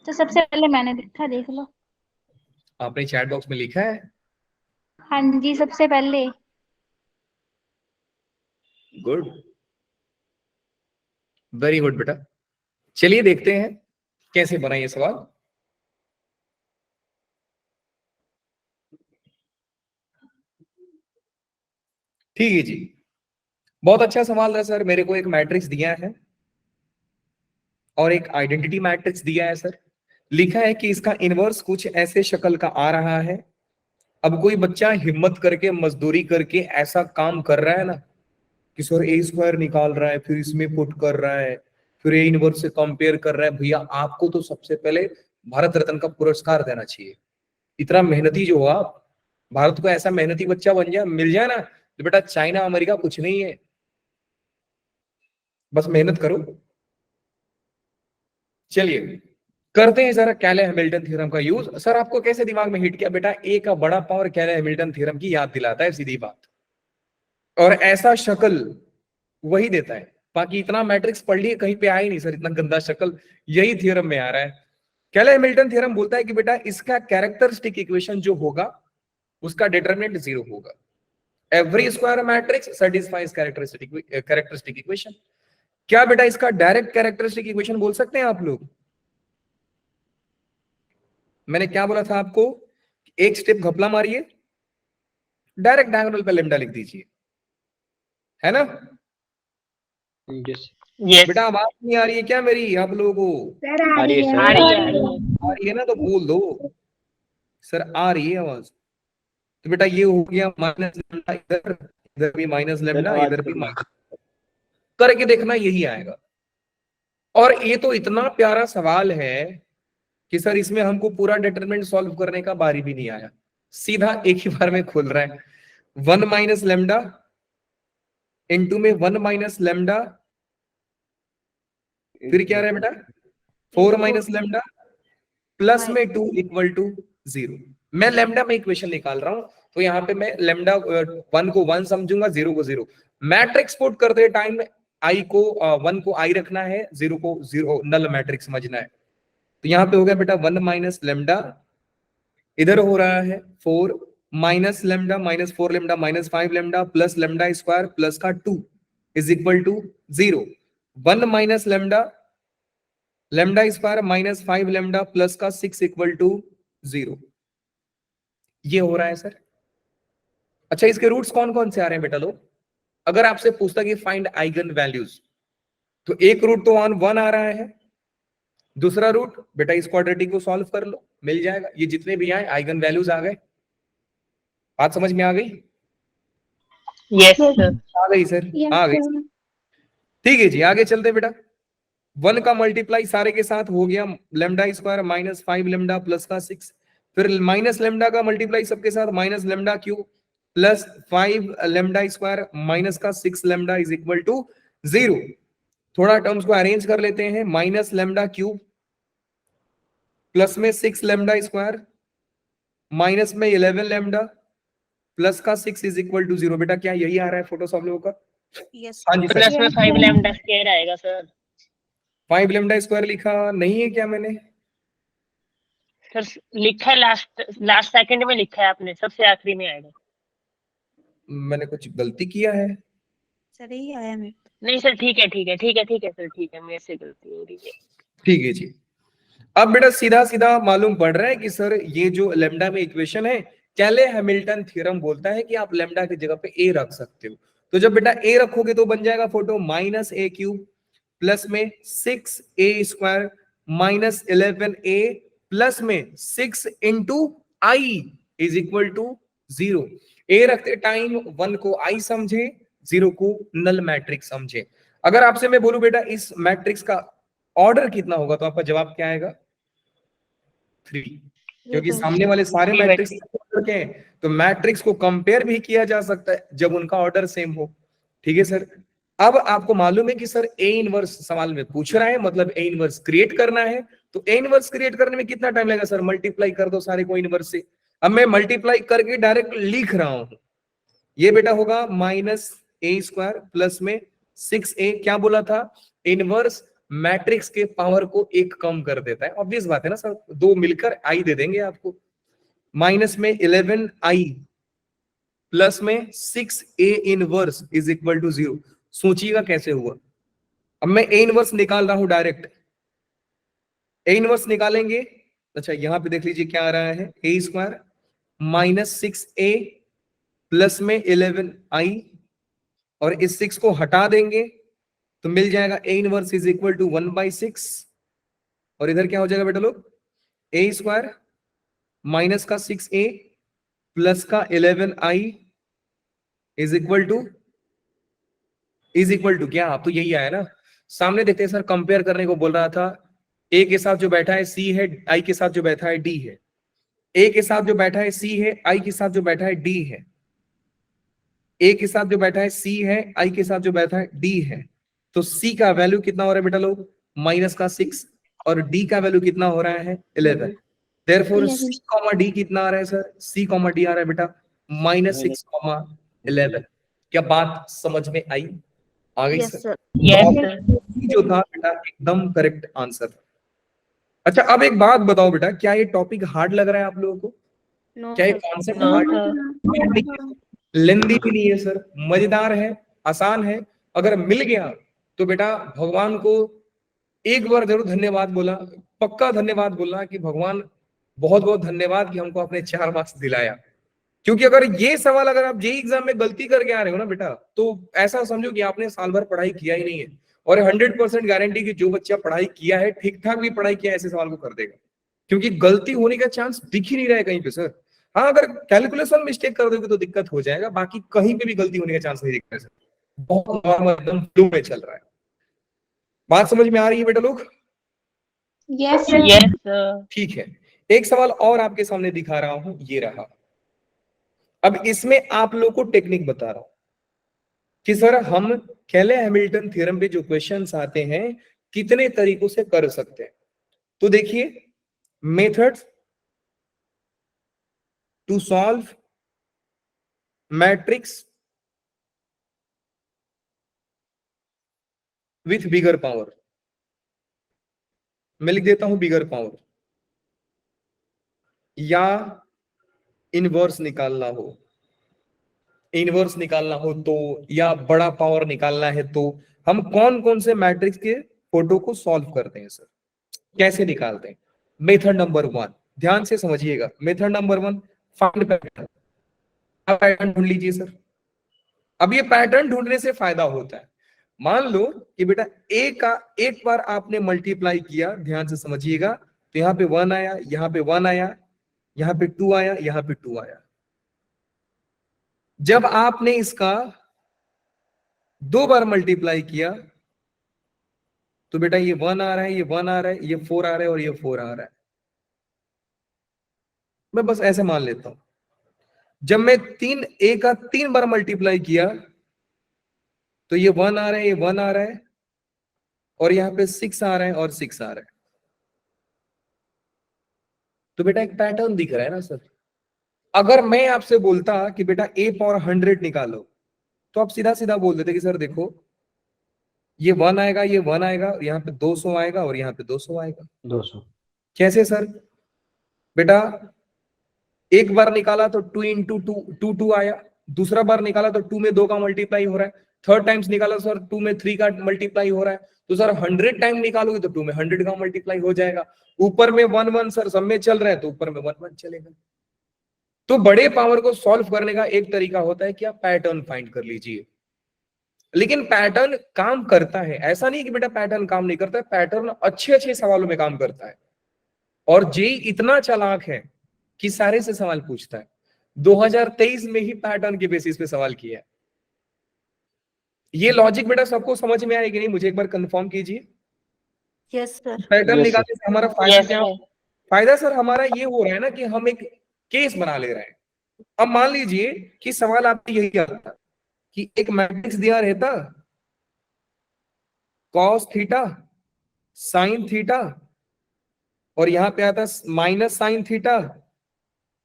तो सबसे पहले मैंने देखा, देख लो। आपने चैट बॉक्स में लिखा है। हाँ जी, सबसे पहले। गुड, वेरी गुड बेटा। चलिए देखते हैं कैसे बना ये सवाल। ठीक है जी, बहुत अच्छा सवाल है सर। मेरे को एक मैट्रिक्स दिया है और एक आइडेंटिटी मैट्रिक्स दिया है सर। लिखा है कि इसका इनवर्स कुछ ऐसे शक्ल का आ रहा है। अब कोई बच्चा हिम्मत करके मजदूरी करके ऐसा काम कर रहा है ना कि सर ए स्क्वायर निकाल रहा है, फिर इसमें पुट कर रहा है, फिर ए इनवर्स से कंपेयर कर रहा है, भैया आपको तो सबसे पहले भारत रत्न का पुरस्कार देना चाहिए। इतना मेहनती जो हो आप, भारत को ऐसा मेहनती बच्चा बन जाए, मिल जाए ना, तो बेटा चाइना अमेरिका कुछ नहीं है, बस मेहनत करो। चलिए करते हैं जरा कैले हैमिल्टन थ्योरम का यूज। सर आपको कैसे दिमाग में हिट किया? बेटा ए का बड़ा पावर कैले हैमिल्टन थ्योरम की याद दिलाता है, सीधी बात, और ऐसा शक्ल वही देता है। बाकी इतना मैट्रिक्स पढ़ लिए कहीं पे आया ही नहीं सर, इतना गंदा शक्ल यही थ्योरम में आ रहा है। कैले हैमिल्टन थ्योरम बोलता है कि बेटा इसका कैरेक्टरिस्टिक इक्वेशन जो होगा उसका डिटरमिनेंट 0 होगा। Every square matrix satisfies characteristic equation. क्या बेटा इसका डायरेक्ट कैरेक्टरिस्टिक इक्वेशन बोल सकते हैं आप लोग? मैंने क्या बोला था आपको? एक स्टेप घपला मारिए, डायरेक्ट डायगोनल पे लेमडा लिख दीजिए, है ना? यस बेटा आवाज नहीं आ रही है क्या मेरी आप लोगों को? सर आ रही है आ रही है। आ रही है ना, तो बोल दो सर आ रही है आवाज। तो बेटा ये हो गया माइनस लेमडा, इधर इधर भी माइनस लेमडा, इधर भी माइनस, करके देखना यही आएगा। और ये तो इतना प्यारा सवाल है कि सर इसमें हमको पूरा डिटरमिनेंट सॉल्व करने का बारी भी नहीं आया, सीधा एक ही बार में खुल रहा है। 1 माइनस लेमडा इंटू में 1 माइनस लेमडा, फिर क्या रहा बेटा 4 माइनस लेमडा प्लस में 2 इक्वल टू 0। मैं लेमडा में इक्वेशन निकाल रहा हूं, तो यहाँ पे मैं लेमडा 1 को 1 समझूंगा, 0 को 0। मैट्रिक्स पुट करते टाइम आई को 1 को आई रखना है, 0 को 0 नल मैट्रिक्स समझना है। तो यहाँ पे हो गया बेटा 1 माइनस लेमडा, इधर हो रहा है 4 minus lambda minus 4 lambda minus 5 lambda plus lambda square plus का 2 is equal to 0। 1 minus lambda lambda square minus 5 lambda plus का 6 इक्वल टू 0। ये हो रहा है सर। अच्छा इसके रूट्स कौन कौन से आ रहे हैं बेटा लोग? अगर आपसे पूछता कि फाइंड आइगन वैल्यूज, तो एक रूट तो 1 आ रहा है, दूसरा रूट बेटा इस क्वाड्रेटिक को सॉल्व कर लो, मिल जाएगा। ये जितने भी आए आइगन वैल्यूज आ गए। बात समझ में आ गई? Yes sir. आ गई सर, आ गई। ठीक है जी, आगे चलते बेटा। 1 का मल्टीप्लाई सारे के साथ हो गया lambda square minus 5 lambda plus का 6, फिर माइनस लेमडा का मल्टीप्लाई सबके साथ minus lambda cube plus 5 lambda square minus का 6 लेमडा इज इक्वल टू 0। थोड़ा टर्म्स को अरेंज कर लेते हैं, माइनस लेमडा क्यूब प्लस में 6 लेमडा स्क्वायर माइनस में 11 लेमडा प्लस का 6 इज इक्वल टू 0। बेटा क्या यही आ रहा है फोटो सब लोगों का? यस। हाँ जी सर। प्लस में 5 लैम्डा स्क्वायर आएगा सर। 5 लेमडा स्क्वायर लिखा नहीं है क्या मैंने? सर लिखा है लास्ट सेकंड में लिखा है आपने, सबसे आखिरी में आएगा। मैंने कुछ गलती किया है? सर यही आया मेरे। नहीं सर ठीक है ठीक है ठीक है ठीक है सर, ठीक है मेरे से गलती हो रही है। ठीक है जी। अब बेटा सीधा सीधा मालूम पड़ रहा है कि सर ये जो लेमडा में इक्वेशन है, कैले हैमिल्टन थ्योरम बोलता है कि आप लेमडा की जगह पे ए रख सकते हो। तो जब बेटा ए रखोगे तो बन जाएगा फोटो माइनस ए क्यूब प्लस में 6 A square minus 11 A plus में 6 into I is equal to 0। A रखते टाइम 1 को आई समझे, 0 को नल मैट्रिक्स समझे। अगर आपसे मैं बोलूं बेटा इस मैट्रिक्स का ऑर्डर कितना होगा, तो आपका जवाब क्या आएगा? 3, क्योंकि सामने वाले सारे मैट्रिक्स के हैं, तो मैट्रिक्स को कंपेयर भी किया जा सकता है जब उनका ऑर्डर सेम हो। ठीक है सर। अब आपको मालूम है कि सर ए इनवर्स सवाल में पूछ रहा है, मतलब ए इनवर्स क्रिएट करना है, तो ए इनवर्स क्रिएट करने में कितना टाइम लगेगा सर? मल्टीप्लाई कर दो सारे को इनवर्स से। अब मैं मल्टीप्लाई करके डायरेक्ट लिख रहा हूं, ये बेटा होगा माइनस ए स्क्वायर प्लस में 6a, क्या बोला था? इनवर्स मैट्रिक्स के पावर को एक कम कर देता है, ऑब्वियस बात है ना सर, दो मिलकर आई दे देंगे आपको। माइनस में 11i प्लस में 6a inverse is equal to 0। सोचिएगा कैसे हुआ। अब मैं ए इनवर्स निकाल रहा हूं डायरेक्ट, ए इनवर्स निकालेंगे। अच्छा यहां पे देख लीजिए क्या आ रहा है, ए स्क्वायर माइनस 6a प्लस में 11i, और इस 6 को हटा देंगे तो मिल जाएगा A inverse is equal to 1/6, और इधर क्या हो जाएगा बेटा लोग, ए स्क्वायर माइनस का 6a प्लस का 11i इज इक्वल टू क्या? आप तो यही आया ना सामने, देखते हैं सर, कंपेयर करने को बोल रहा था। ए के साथ जो बैठा है सी है, आई के साथ जो बैठा है डी है। ए के साथ जो बैठा है सी है, आई के साथ जो बैठा है डी है। ए के साथ जो बैठा है सी है, आई के साथ जो बैठा है डी है। तो सी का वैल्यू कितना हो रहा है बेटा लोग, माइनस का 6, और डी का वैल्यू कितना हो रहा है 11। देयरफॉर सी कॉमा डी कितना आ रहा है सर? सी कॉमा डी आ रहा है बेटा -6, 11। क्या बात समझ में आई? आ गई सर? Yes sir. जो था बेटा एकदम करेक्ट आंसर था। अच्छा अब एक बात बताओ बेटा, क्या ये टॉपिक हार्ड लग रहा है आप लोगों को? क्या ये कॉन्सेप्ट नो हार्ड सर। लेंदी भी नहीं है सर, मजेदार है, आसान है। अगर मिल गया तो बेटा भगवान को एक बार जरूर धन्यवाद बोला, पक्का धन्यवाद बोला कि भगवान बहुत बहुत धन्यवाद कि हमको आपने 4 मार्क्स दिलाया। क्योंकि अगर ये सवाल अगर आप जेई एग्जाम में गलती करके आ रहे हो ना बेटा, तो ऐसा समझो कि आपने साल भर पढ़ाई किया ही नहीं है, और 100% गारंटी कि जो बच्चा पढ़ाई किया है, ठीक ठाक भी पढ़ाई किया है, ऐसे सवाल को कर देगा। क्योंकि गलती होने का चांस दिख ही नहीं रहा है कहीं पे सर। हाँ अगर कैलकुलेशन मिस्टेक कर दोगे तो दिक्कत हो जाएगा, बाकी कहीं पे भी गलती होने का चांस नहीं दिख रहा है सर, बहुत नॉर्मल एकदम फ्लो में चल रहा है। बात समझ में आ रही है बेटा लोग? Yes yes sir. ठीक है, एक सवाल और आपके सामने दिखा रहा हूं, ये रहा। अब इसमें आप लोग को टेक्निक बता रहा हूं कि सर हम केले हैमिल्टन थ्योरम पे जो क्वेश्चंस आते हैं कितने तरीकों से कर सकते हैं। तो देखिए, methods to solve matrix with bigger power. मैं लिख देता हूं बिगर पावर, या इनवर्स निकालना हो, इनवर्स निकालना हो तो, या बड़ा पावर निकालना है तो, हम कौन कौन से मैट्रिक्स के फोटो को सॉल्व करते हैं सर, कैसे निकालते हैं। मेथड नंबर 1 ध्यान से समझिएगा। Method number 1, find pattern. Pattern ढूंढ लीजिए सर। अब ये पैटर्न ढूंढने से फायदा होता है। मान लो कि बेटा ए का एक बार आपने मल्टीप्लाई किया, ध्यान से समझिएगा, तो यहाँ पे 1 आया, यहाँ पे 1 आया, यहाँ पे 2 आया, यहाँ पे 2 आया। जब आपने इसका 2 बार मल्टीप्लाई किया तो बेटा ये 1 आ रहा है, ये 1 आ रहा है, ये 4 आ रहा है, और ये 4 आ रहा है। मैं बस ऐसे मान लेता हूं। जब मैं ए का 3 बार मल्टीप्लाई किया तो ये 1 आ रहा है, ये 1 आ रहा है, और यहाँ पे 6 आ रहा है, और 6 आ रहा है। तो बेटा एक पैटर्न दिख रहा है ना सर। अगर मैं आपसे बोलता कि बेटा ए पावर 100 निकालो, तो आप सीधा सीधा बोल देते कि सर देखो ये 1 आएगा, ये 1 आएगा, यहाँ पे 200 आएगा, और यहाँ पे 200 आएगा। 200 कैसे सर? बेटा एक बार निकाला तो 2 इंटू 2 2 आया, दूसरा बार निकाला तो 2 में 2 का मल्टीप्लाई हो रहा है, थर्ड टाइम्स निकाला सर 2 में 3 का मल्टीप्लाई हो रहा है, तो सर 100 टाइम निकालोगे तो 2 में 100 का मल्टीप्लाई हो जाएगा। ऊपर में 1 1 सर सब में चल रहा है, तो ऊपर में 1 1 चलेगा। तो बड़े पावर को सॉल्व करने का एक तरीका होता है कि आप पैटर्न फाइंड कर लीजिए। लेकिन पैटर्न काम करता है, ऐसा नहीं कि बेटा पैटर्न काम नहीं करता है, पैटर्न अच्छे अच्छे सवालों में काम करता है। और जेई इतना चालाक है कि सारे से सवाल पूछता है। 2023 में ही पैटर्न के बेसिस पे सवाल किया है। ये लॉजिक बेटा सबको समझ में आएगी नहीं, मुझे एक बार कंफर्म कीजिए। Yes sir. पैटर्न Yes, निकालने से हमारा फायदा यस क्या? सर। फायदा सर हमारा ये हो रहा है ना कि हम एक केस बना ले रहे हैं। अब मान लीजिए कि सवाल आपको यही आता कि एक मैट्रिक्स दिया रहता cos थीटा sin थीटा और यहाँ पे आता माइनस साइन थीटा,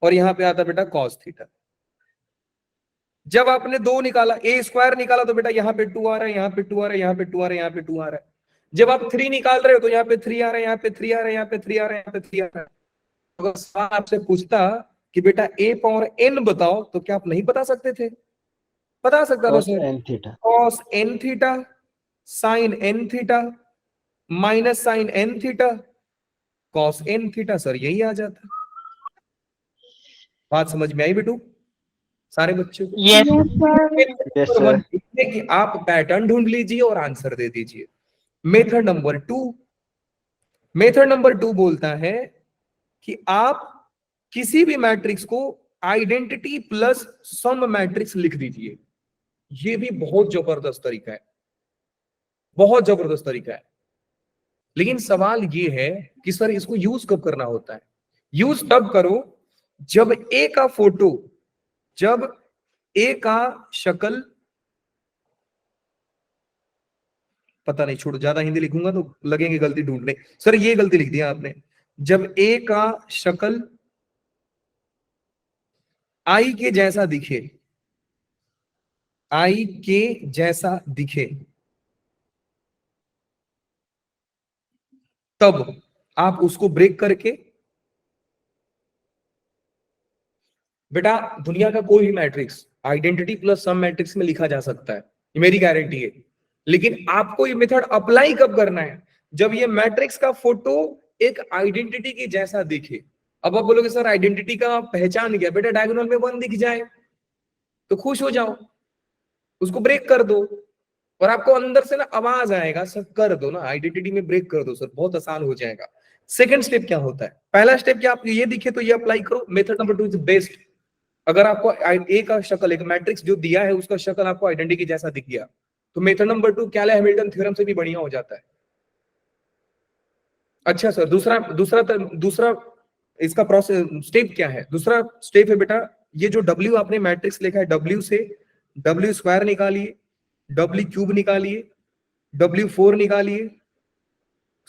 और यहाँ पे आता बेटा कॉस थीटा। जब आपने 2 निकाला, ए स्क्वायर निकाला, तो बेटा यहाँ पे 2 आ रहा है, यहाँ पे 2 आ रहा है, यहाँ पे 2 आ रहा है, यहाँ पे 2 आ रहा है। जब आप 3 निकाल रहे हो तो यहाँ पे 3 आ रहा है, यहाँ पे 3 आ रहा है, यहाँ पे 3 आ रहा है, यहाँ पे 3 आ रहा है। अगर सवाल आपसे पूछता कि बेटा a पावर n बताओ, तो क्या आप नहीं बता सकते थे? बता सकता था sir, n theta cos n theta, sin n theta, minus sine n theta, cos n theta, sir यही आ जाता। बात समझ में आई बेटू सारे बच्चों को? Yes Yes, sir. कि आप पैटर्न ढूंढ लीजिए और आंसर दे दीजिए। मेथड नंबर 2, मेथड नंबर 2 बोलता है कि आप किसी भी मैट्रिक्स को आइडेंटिटी प्लस सम मैट्रिक्स लिख दीजिए। ये भी बहुत जबरदस्त तरीका है, बहुत जबरदस्त तरीका है। लेकिन सवाल ये है कि सर इसको यूज कब करना होता है? यूज तब करो जब ए का फोटो, जब ए का शक्ल, पता नहीं छोड़ो, ज्यादा हिंदी लिखूंगा तो लगेंगे गलती ढूंढने। सर ये गलती लिख दिया आपने। जब ए का शक्ल आई के जैसा दिखे, आई के जैसा दिखे, तब आप उसको ब्रेक करके, बेटा दुनिया का कोई भी matrix identity plus some matrix में लिखा जा सकता है, ये मेरी गारंटी है। लेकिन आपको ये मेथड अप्लाई कब करना है? जब ये मैट्रिक्स का फोटो एक आइडेंटिटी की जैसा दिखे। अब आप बोलोगे सर आइडेंटिटी का पहचान क्या? बेटा डायगोनल में 1 दिख जाए तो खुश हो जाओ, उसको ब्रेक कर दो, और आपको अंदर से ना आवाज आएगा सर कर दो ना, आइडेंटिटी में ब्रेक कर दो सर, बहुत आसान हो जाएगा। सेकंड स्टेप क्या होता है? पहला स्टेप क्या, आप ये दिखे तो ये अप्लाई करो। Method number 2 is best. अगर आपको ए का शक्ल, एक मैट्रिक्स जो दिया है उसका शक्ल आपको आइडेंटिटी जैसा दिख गया, तो मेथड नंबर 2 कैले हैमिल्टन थ्योरम से भी बढ़िया हो जाता है। अच्छा सर दूसरा इसका प्रोसेस स्टेप क्या है? दूसरा स्टेप है बेटा, ये जो W आपने मैट्रिक्स लिखा है, W से W स्क्वायर निकालिए, W क्यूब निकालिए, W4 निकालिए।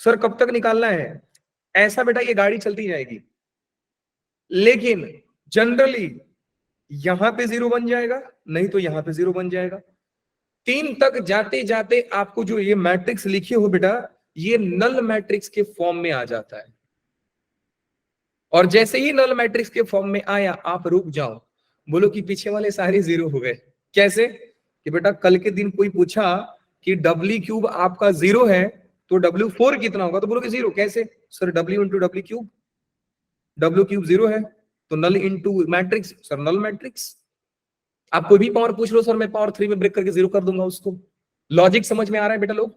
सर कब तक निकालना है? ऐसा बेटा ये गाड़ी चलती जाएगी, लेकिन जनरली यहां पे 0 बन जाएगा, नहीं तो यहां पे 0 बन जाएगा। 3 तक जाते जाते आपको जो ये मैट्रिक्स लिखे हो बेटा, ये नल मैट्रिक्स के फॉर्म में आ जाता है। और जैसे ही नल मैट्रिक्स के फॉर्म में आया, आप रुक जाओ, बोलो कि पीछे वाले सारे 0 हो गए। कैसे? कि बेटा कल के दिन कोई पूछा कि W क्यूब आपका 0 है तो W4 कितना होगा, तो बोलोगे 0। कैसे? Sir W into W cube, W cube 0 है तो null into matrix, sir null matrix. आप कोई भी पावर पूछ लो, सर मैं पावर 3 में ब्रेक करके 0 कर दूंगा उसको। लॉजिक समझ में आ रहा है बेटा लोग?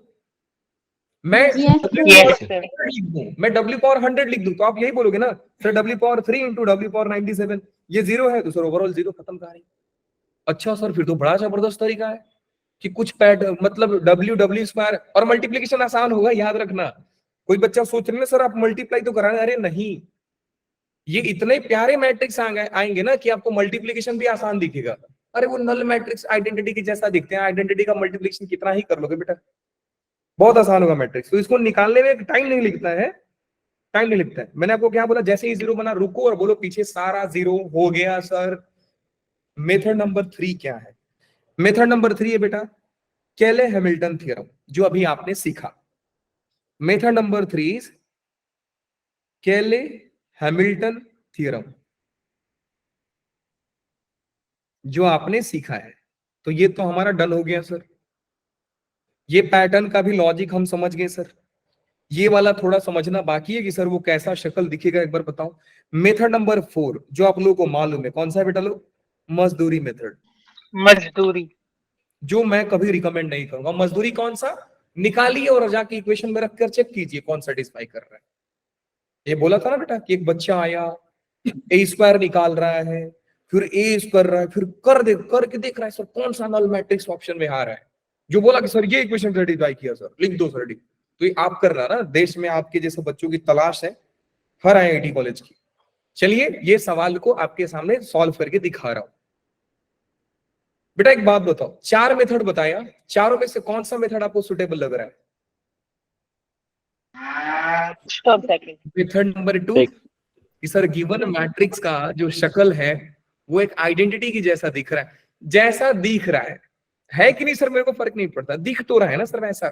मैं Yes, sir. लिख दूं, मैं W पावर 100 लिख दूं, तो आप यही बोलोगे ना sir W power 3 into W power 97, ये 0 है तो सर ओवरऑल 0 खत्म कहानी। अच्छा सर फिर तो बड़ा जबरदस्त तरीका है कि कुछ पैटर्न, मतलब W स्क्वायर, और मल्टीप्लीकेशन आसान होगा, याद रखना। कोई बच्चा सोच रहे ना सर आप मल्टीप्लाई तो कराएं, अरे नहीं, ये इतने प्यारे मैट्रिक्स आएंगे ना कि आपको मल्टीप्लीकेशन भी आसान दिखेगा। अरे वो नल मैट्रिक्स आइडेंटिटी के जैसा दिखते हैं, आइडेंटिटी का मल्टीप्लीकेशन कितना ही कर लोगे बेटा, बहुत आसान होगा मैट्रिक्स। तो इसको निकालने में टाइम नहीं लगता है, टाइम नहीं लगता है। मैंने आपको क्या बोला, जैसे ही 0 बना रुको और बोलो पीछे सारा 0 हो गया सर। मेथड नंबर 3 क्या है? मेथड नंबर 3 है बेटा केले हैमिल्टन थ्योरम, जो अभी आपने सीखा। मेथड नंबर 3 इज केले हैमिल्टन थ्योरम, जो आपने सीखा है। तो ये तो हमारा डन हो गया सर। ये पैटर्न का भी लॉजिक हम समझ गए सर। ये वाला थोड़ा समझना बाकी है कि सर वो कैसा शक्ल दिखेगा, एक बार बताओ। मेथड नंबर 4 जो आप लोगों को मालूम है, कौन सा है बेटा लोग? मजदूरी मेथड, मजदूरी। जो मैं कभी रिकमेंड नहीं करूंगा। मजदूरी कौन सा? निकालिए और जाके इक्वेशन में रखकर चेक कीजिए कौन सेटिस्फाई कर रहा है। ये बोला था ना बेटा कि एक बच्चा आया, ए स्क्वायर निकाल रहा है, फिर ए कर रहा है, फिर करके देख रहा है सर कौन सा नल मैट्रिक्स ऑप्शन में आ रहा है। जो बोला कि सर ये इक्वेशन सेटिस्फाई किया सर, लिख दो सर डी। तो ये आप कर रहा ना, देश में आपके जैसे बच्चों की तलाश है हर IIT कॉलेज की। चलिए ये सवाल को आपके सामने सॉल्व करके दिखा रहा हूं। बेटा एक बात बताओ, 4 मेथड बताया, चारों में से कौन सा मेथड आपको सुटेबल लग रहा है? Stop second. मेथड नंबर 2 कि सर गिवन मैट्रिक्स का जो शक्ल है वो एक आइडेंटिटी की जैसा दिख रहा है, जैसा दिख रहा है कि नहीं सर? मेरे को फर्क नहीं पड़ता, दिख तो रहा है ना सर वैसा।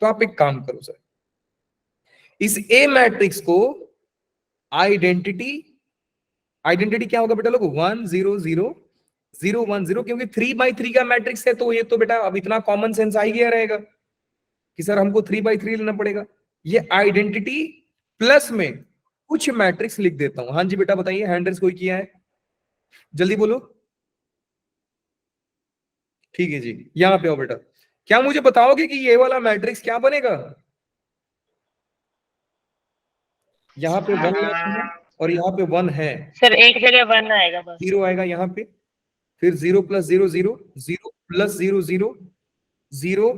तो आप एक काम करो सर, इस ए मैट्रिक्स को आइडेंटिटी क्या होगा बेटा लोग? 1 0 0 0 1 0, क्योंकि 3x3 का मैट्रिक्स है तो ये तो बेटा अब इतना कॉमन सेंस आ ही गया रहेगा कि सर हमको 3x3 लेना पड़ेगा। ये आइडेंटिटी प्लस में कुछ मैट्रिक्स लिख देता हूं। हाँ जी बेटा बताइए, हैंड रेज कोई किया है? जल्दी बोलो। ठीक है जी, यहां पे आओ बेटा। क्या मुझे बताओगे कि ये वाला मैट्रिक्स क्या बनेगा? यहाँ पे 1 है और यहाँ पे 1 है सर एक जगह 1 आएगा बस। 0 आएगा यहाँ पे, फिर 0 + 0 0 0 + 0 0 0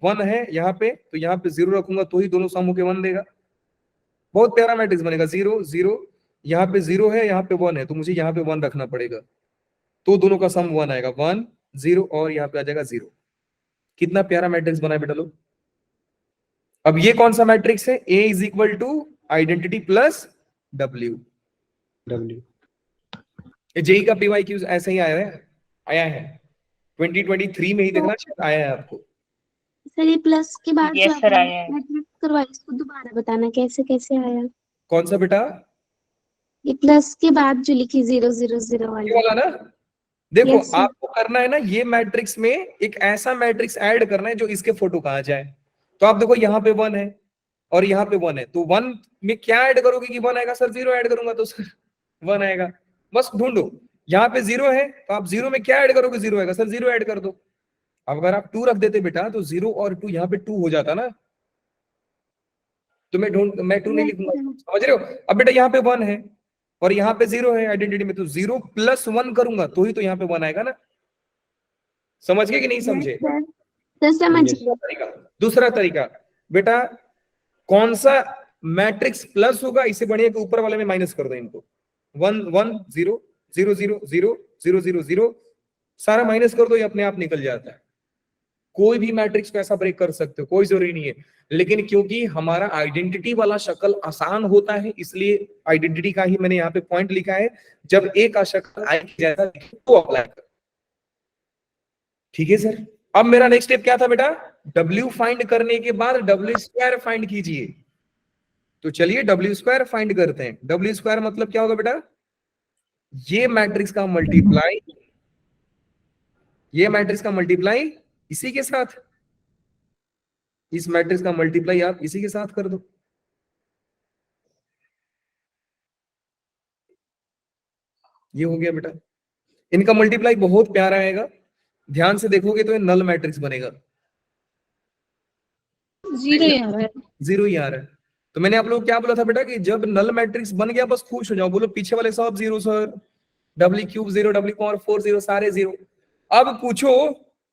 1 है यहाँ पे, तो यहाँ पे 0 रखूंगा तो ही दोनों सम होके 1 देगा। बहुत प्यारा मैट्रिक्स बनेगा। 0 0 यहाँ पे 0 है, यहाँ पे 1 है, तो मुझे यहाँ पे 1 रखना पड़ेगा, तो दोनों का सम 1 आएगा। 1 0 और यहाँ पे आ जाएगा 0। कितना प्यारा मैट्रिक्स बना है बेटा लोग। अब ये कौन सा मैट्रिक्स है? A = identity plus W। JEE का PYQ ऐसे ही आया है 2023 में ही, देखना शायद आया है आपको। सर ये प्लस के बाद Yes, जो sir, आपने आया है। मैट्रिक्स करवाई इसको दोबारा बताना कैसे कैसे आया। कौन सा बेटा? ये प्लस के बाद जो लिखी 0 0 0 वाली। ये वाला ना। देखो Yes, sir. आपको करना है ना, ये मैट्रिक्स में एक ऐसा मैट्रिक्स ऐड करना है जो इसके फोटो कहा जाए। तो आप देखो यहाँ पे 1 है और यहाँ पे 1 है, तो 1 में क्या ऐड करोगे कि 1 आएगा? सर 0 ऐड करूंगा तो सर 1 आएगा। बस ढूंढो, यहाँ पे 0 है तो आप 0 में क्या ऐड करोगे? 0 आएगा। सर 0 ऐड कर दो। अब अगर आप 2 रख देते बेटा तो 0 और 2 यहाँ पे 2 हो जाता ना, तो मैं 2 नहीं लिखूंगा, समझ रहे हो? अब बेटा यहाँ पे 1 है और यहाँ पे 0 है आइडेंटिटी में, तो 0 + 1 करूंगा तो ही तो यहाँ पे 1 आएगा ना। समझ गए कि नहीं समझे? सर समझ गए। दूसरा तरीका बेटा, कौन सा मैट्रिक्स प्लस होगा? इससे बढ़िया कि ऊपर वाले में माइनस कर दो इनको। 1 1 0 0 0 0 0 0 0 सारा माइनस कर दो, ये अपने आप निकल जाता है। कोई भी मैट्रिक्स को ऐसा ब्रेक कर सकते हो, कोई जरूरी नहीं है, लेकिन क्योंकि हमारा आइडेंटिटी वाला शक्ल आसान होता है इसलिए आइडेंटिटी का ही मैंने यहाँ पे पॉइंट लिखा है। जब ए का शक्ल आई जैसा तो अप्लाई कर। ठीक है सर। अब मेरा नेक्स्ट स्टेप क्या था बेटा? W फाइंड करने के बाद W² फाइंड कीजिए। तो चलिए W² फाइंड करते हैं। W² मतलब क्या होगा बेटा? ये मैट्रिक्स का मल्टीप्लाई, ये मैट्रिक्स का मल्टीप्लाई इसी के साथ, इस मैट्रिक्स का मल्टीप्लाई आप इसी के साथ कर दो। ये हो गया बेटा। इनका मल्टीप्लाई बहुत प्यारा आएगा, ध्यान से देखोगे तो ये नल मैट्रिक्स बनेगा। 0 ही आ रहा है। 0 ही आ रहा है। तो मैंने आप लोग को क्या बोला था बेटा कि जब नल मैट्रिक्स बन गया बस खुश हो जाओ। बोलो पीछे वाले सब 0 सर, W³ 0, W⁴ 0, सारे 0। अब पूछो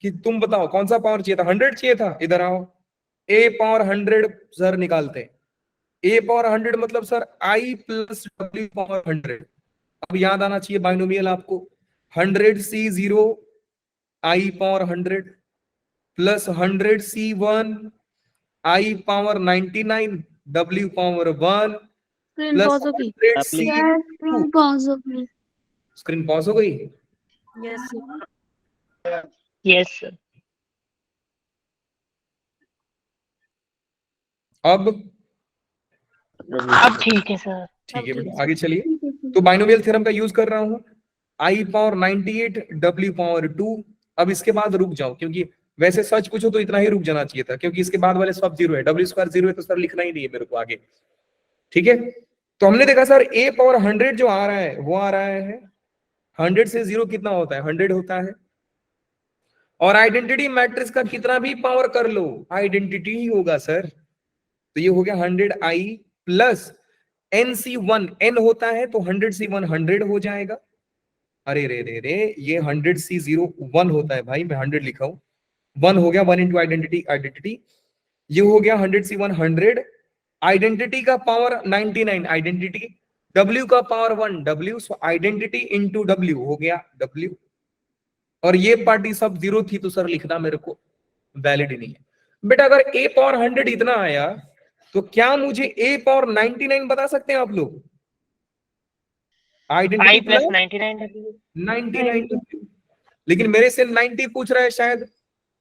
कि तुम बताओ कौन सा पावर चाहिए था? 100 चाहिए था? इधर आओ, A⁴ सर निकालते हैं। A⁴ मतलब सर I + W⁴। अब याद आना चाहिए बाइनोमियल आपको। 100C0 I⁴ plus 100C1 I⁴99 W⁴1 screen plus pause होगी। 100C। स्क्रीन पॉज होगी। स्क्रीन पॉज हो गई? Yes yes sir. अब ठीक है सर। ठीक है बेटा, आगे चलिए। तो बाइनोमियल थ्योरम का यूज कर रहा हूं। I⁴98 W⁴2। अब इसके बाद रुक जाओ, क्योंकि वैसे सच पूछो तो इतना ही रुक जाना चाहिए था, क्योंकि इसके बाद वाले सब 0 है। W² 0 है तो सर लिखना ही नहीं है मेरे को आगे। ठीक है, तो हमने देखा सर A⁴100 जो आ रहा है वो आ रहा है 100 से 0 कितना होता है? 100 होता है। और आइडेंटिटी मैट्रिक्स का कितना भी पावर कर लो आइडेंटिटी ही होगा सर। तो ये हो गया 100I प्लस NC1, N होता है तो 100C1 100 हो जाएगा। अरे रे रे रे, ये 100C0 1 होता है भाई, मैं 100 लिखा हूं। 1 हो गया, 1 × आइडेंटिटी। ये हो गया 100C1 100, आइडेंटिटी का पावर 99 आइडेंटिटी, W का पावर 1 W, सो आइडेंटिटी इंटू W हो गया W। और ये पार्टी सब 0 थी तो सर लिखना मेरे को वैलिड ही नहीं है बेटा। अगर A⁴100 इतना आया तो क्या मुझे ए पावर 99 बता सकते हैं आप लोग? I identity plus plus 99W 99, लेकिन मेरे से 90 पूछ रहा है शायद,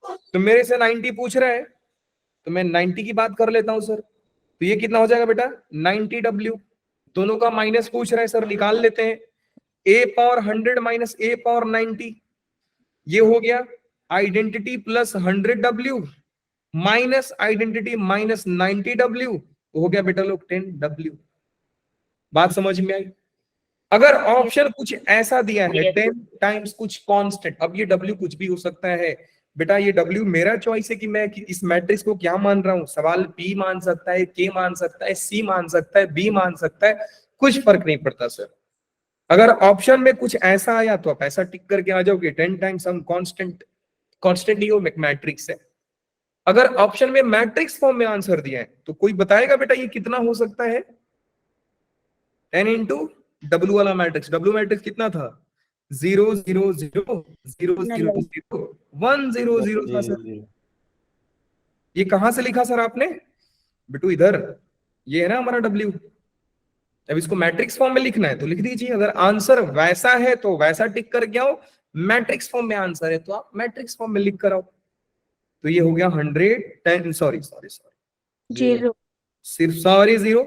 तो मेरे से 90 पूछ रहा है, तो मैं 90 की बात कर लेता हूं सर। तो ये कितना हो जाएगा बेटा? 90W। दोनों का माइनस पूछ रहा है सर, निकाल लेते हैं। ए पावर 100 माइनस ए पावर 90, ये हो गया identity plus 100W minus identity minus 90W, तो हो गया बेटा लोग 10W। बात समझ में आई? अगर ऑप्शन कुछ ऐसा दिया है 10 टाइम्स कुछ कांस्टेंट, अब ये W कुछ भी हो सकता है बेटा, ये W मेरा चॉइस है कि मैं इस मैट्रिक्स को क्या मान रहा हूं। सवाल P मान सकता है, K मान सकता है, C मान सकता है, B मान सकता है, कुछ फर्क नहीं पड़ता सर। अगर ऑप्शन में कुछ ऐसा आया तो आप ऐसा टिक करके आ जाओगे 10 टाइम्स हम कांस्टेंट ही वो मैट्रिक्स है। अगर ऑप्शन में मैट्रिक्स फॉर्म में आंसर दिया है तो कोई बताएगा बेटा ये कितना हो सकता है? 10 इंटू W वाला मैट्रिक्स, W मैट्रिक्स कितना था? 0 0 0 0 0 0 1 0 0 था सर। ये कहां से लिखा सर आपने? बेटू इधर, ये है ना हमारा W। अब इसको मैट्रिक्स फॉर्म में लिखना है तो लिख दीजिए। अगर आंसर वैसा है तो वैसा टिक करके आओ, मैट्रिक्स फॉर्म में आंसर है तो आप मैट्रिक्स फॉर्म में लिख कर आओ। तो ये हो गया 110, सॉरी जीरो। सिर्फ सारे 0,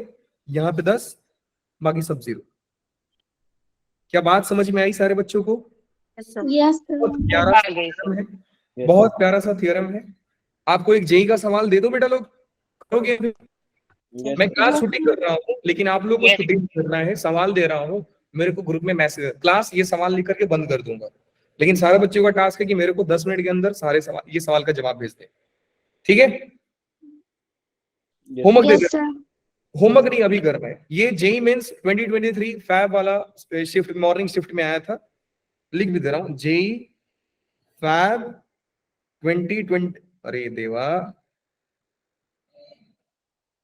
यहाँ पे 10, बाकी सब 0। क्या बात समझ में आई सारे बच्चों को? यस बहुत प्यारा सा थ्योरम है, बहुत प्यारा सा थ्योरम है। आपको एक जेई का सवाल दे दो बेटा लोग, करोगे? मैं क्लास शूटिंग कर रहा हूँ लेकिन आप लोग को शूटिंग करना है। सवाल दे रहा हूँ, मेरे को ग्रुप में मैसेज, क्लास ये सवाल लिख करके बंद कर दूंगा, लेकिन सारे बच्चों का टास्क है कि मेरे को 10 मिनट के अंदर सारे सवाल, ये सवाल का जवाब भेज दे। ठीक है? Homework they yes they, homework नहीं अभी करना है। ये जेई मेंस 2023 फैब वाला शिफ्ट, मॉर्निंग शिफ्ट में आया था, लिख भी दे रहा हूँ, जेई फैब 2020, अरे देवा,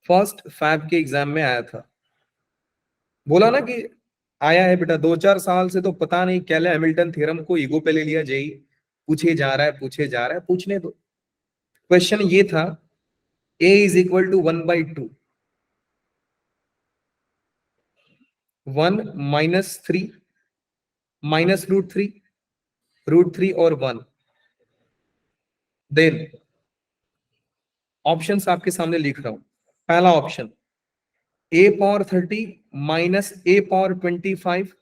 फर्स्ट फैब के एग्जाम में आया था। बोला ना कि आया है बेटा, 2-4 साल से तो पता नहीं कैले हैमिल्टन थ्योरम को ईगो पे ले लिया जेई, पूछे जा रहा है पूछे जा रहा है, पूछने दो। क्वेश्चन ये था, a is equal to 1/2, 1 minus 3 minus √3, √3 और 1। देन ऑप्शंस आपके सामने लिख रहा हूं। पहला option a power 30 minus a power 25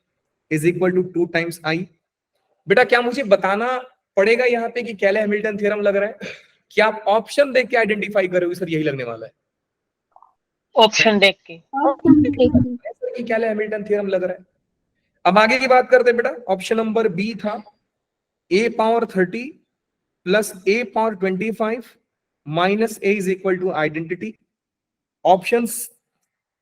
is equal to 2 times i। बेटा क्या मुझे बताना पड़ेगा यहाँ पे कि कैले हैमिल्टन थ्योरम लग रहा है? क्या आप ऑप्शन देख के आइडेंटिफाई करोगे सर यही लगने वाला है? ऑप्शन देख के कैले हैमिल्टन थ्योरम लग रहा है। अब आगे की बात करते हैं बेटा। ऑप्शन नंबर बी था a power 30 plus a power 25 minus a is equal to identity. Options,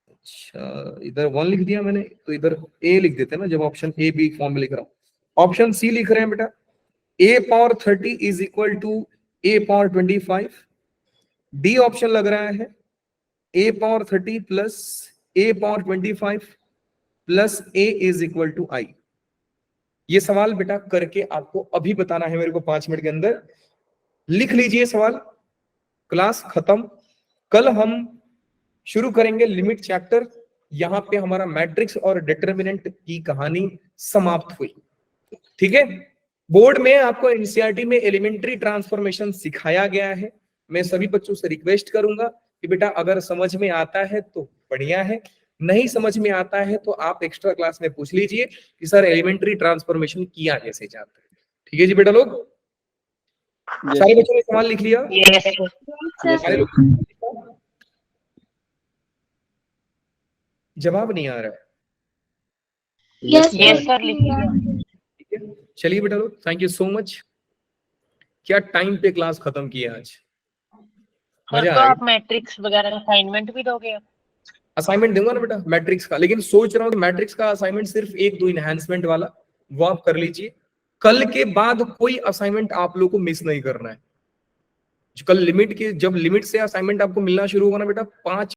अच्छा इधर 1 लिख दिया मैंने, तो इधर a लिख देते हैं ना, जब ऑप्शन ए बी फॉर्म में लिख रहा हूं। ऑप्शन सी लिख रहे हैं बेटा, a power 30 is equal to a power 25। D option लग रहा है a power 30 plus a power 25 plus a is equal to i। ये सवाल बेटा करके आपको अभी बताना है मेरे को 5 मिनट के अंदर। लिख लीजिए सवाल, क्लास खत्म। कल हम शुरू करेंगे लिमिट चैप्टर। यहां पे हमारा मैट्रिक्स और डिटरमिनेंट की कहानी समाप्त हुई। ठीक है? बोर्ड में आपको एनसीईआरटी में एलिमेंट्री ट्रांसफॉर्मेशन सिखाया गया है। मैं सभी बच्चों से रिक्वेस्ट करूंगा कि बेटा अगर समझ में आता है तो बढ़िया है, नहीं समझ में आता है तो आप एक्स्ट्रा क्लास में पूछ लीजिए कि सर एलिमेंट्री ट्रांसफॉर्मेशन किया कैसे जाता है। ठीक है जी बेटा लोग? सारे बच्चों ने सवाल लिख लिया? यस सारे लोग जवाब नहीं आ रहा है। यस सर लिख लिया। चलिए बेटा लोग, थैंक यू सो मच। क्या टाइम पे क्लास खत्म किया आज, सर मजा तो आया। आप मैट्रिक्स वगैरह का असाइनमेंट भी दोगे? असाइनमेंट दूंगा ना बेटा मैट्रिक्स का, लेकिन सोच रहा हूँ कि मैट्रिक्स का असाइनमेंट सिर्फ 1-2 इनहैंसमेंट वाला वो आप कर लीजिए। कल के बाद कोई असाइनमेंट आप लोग को मिस नहीं करना है। कल लिमिट की, जब लिमिट से असाइनमेंट आपको मिलना शुरू होगा ना बेटा, 5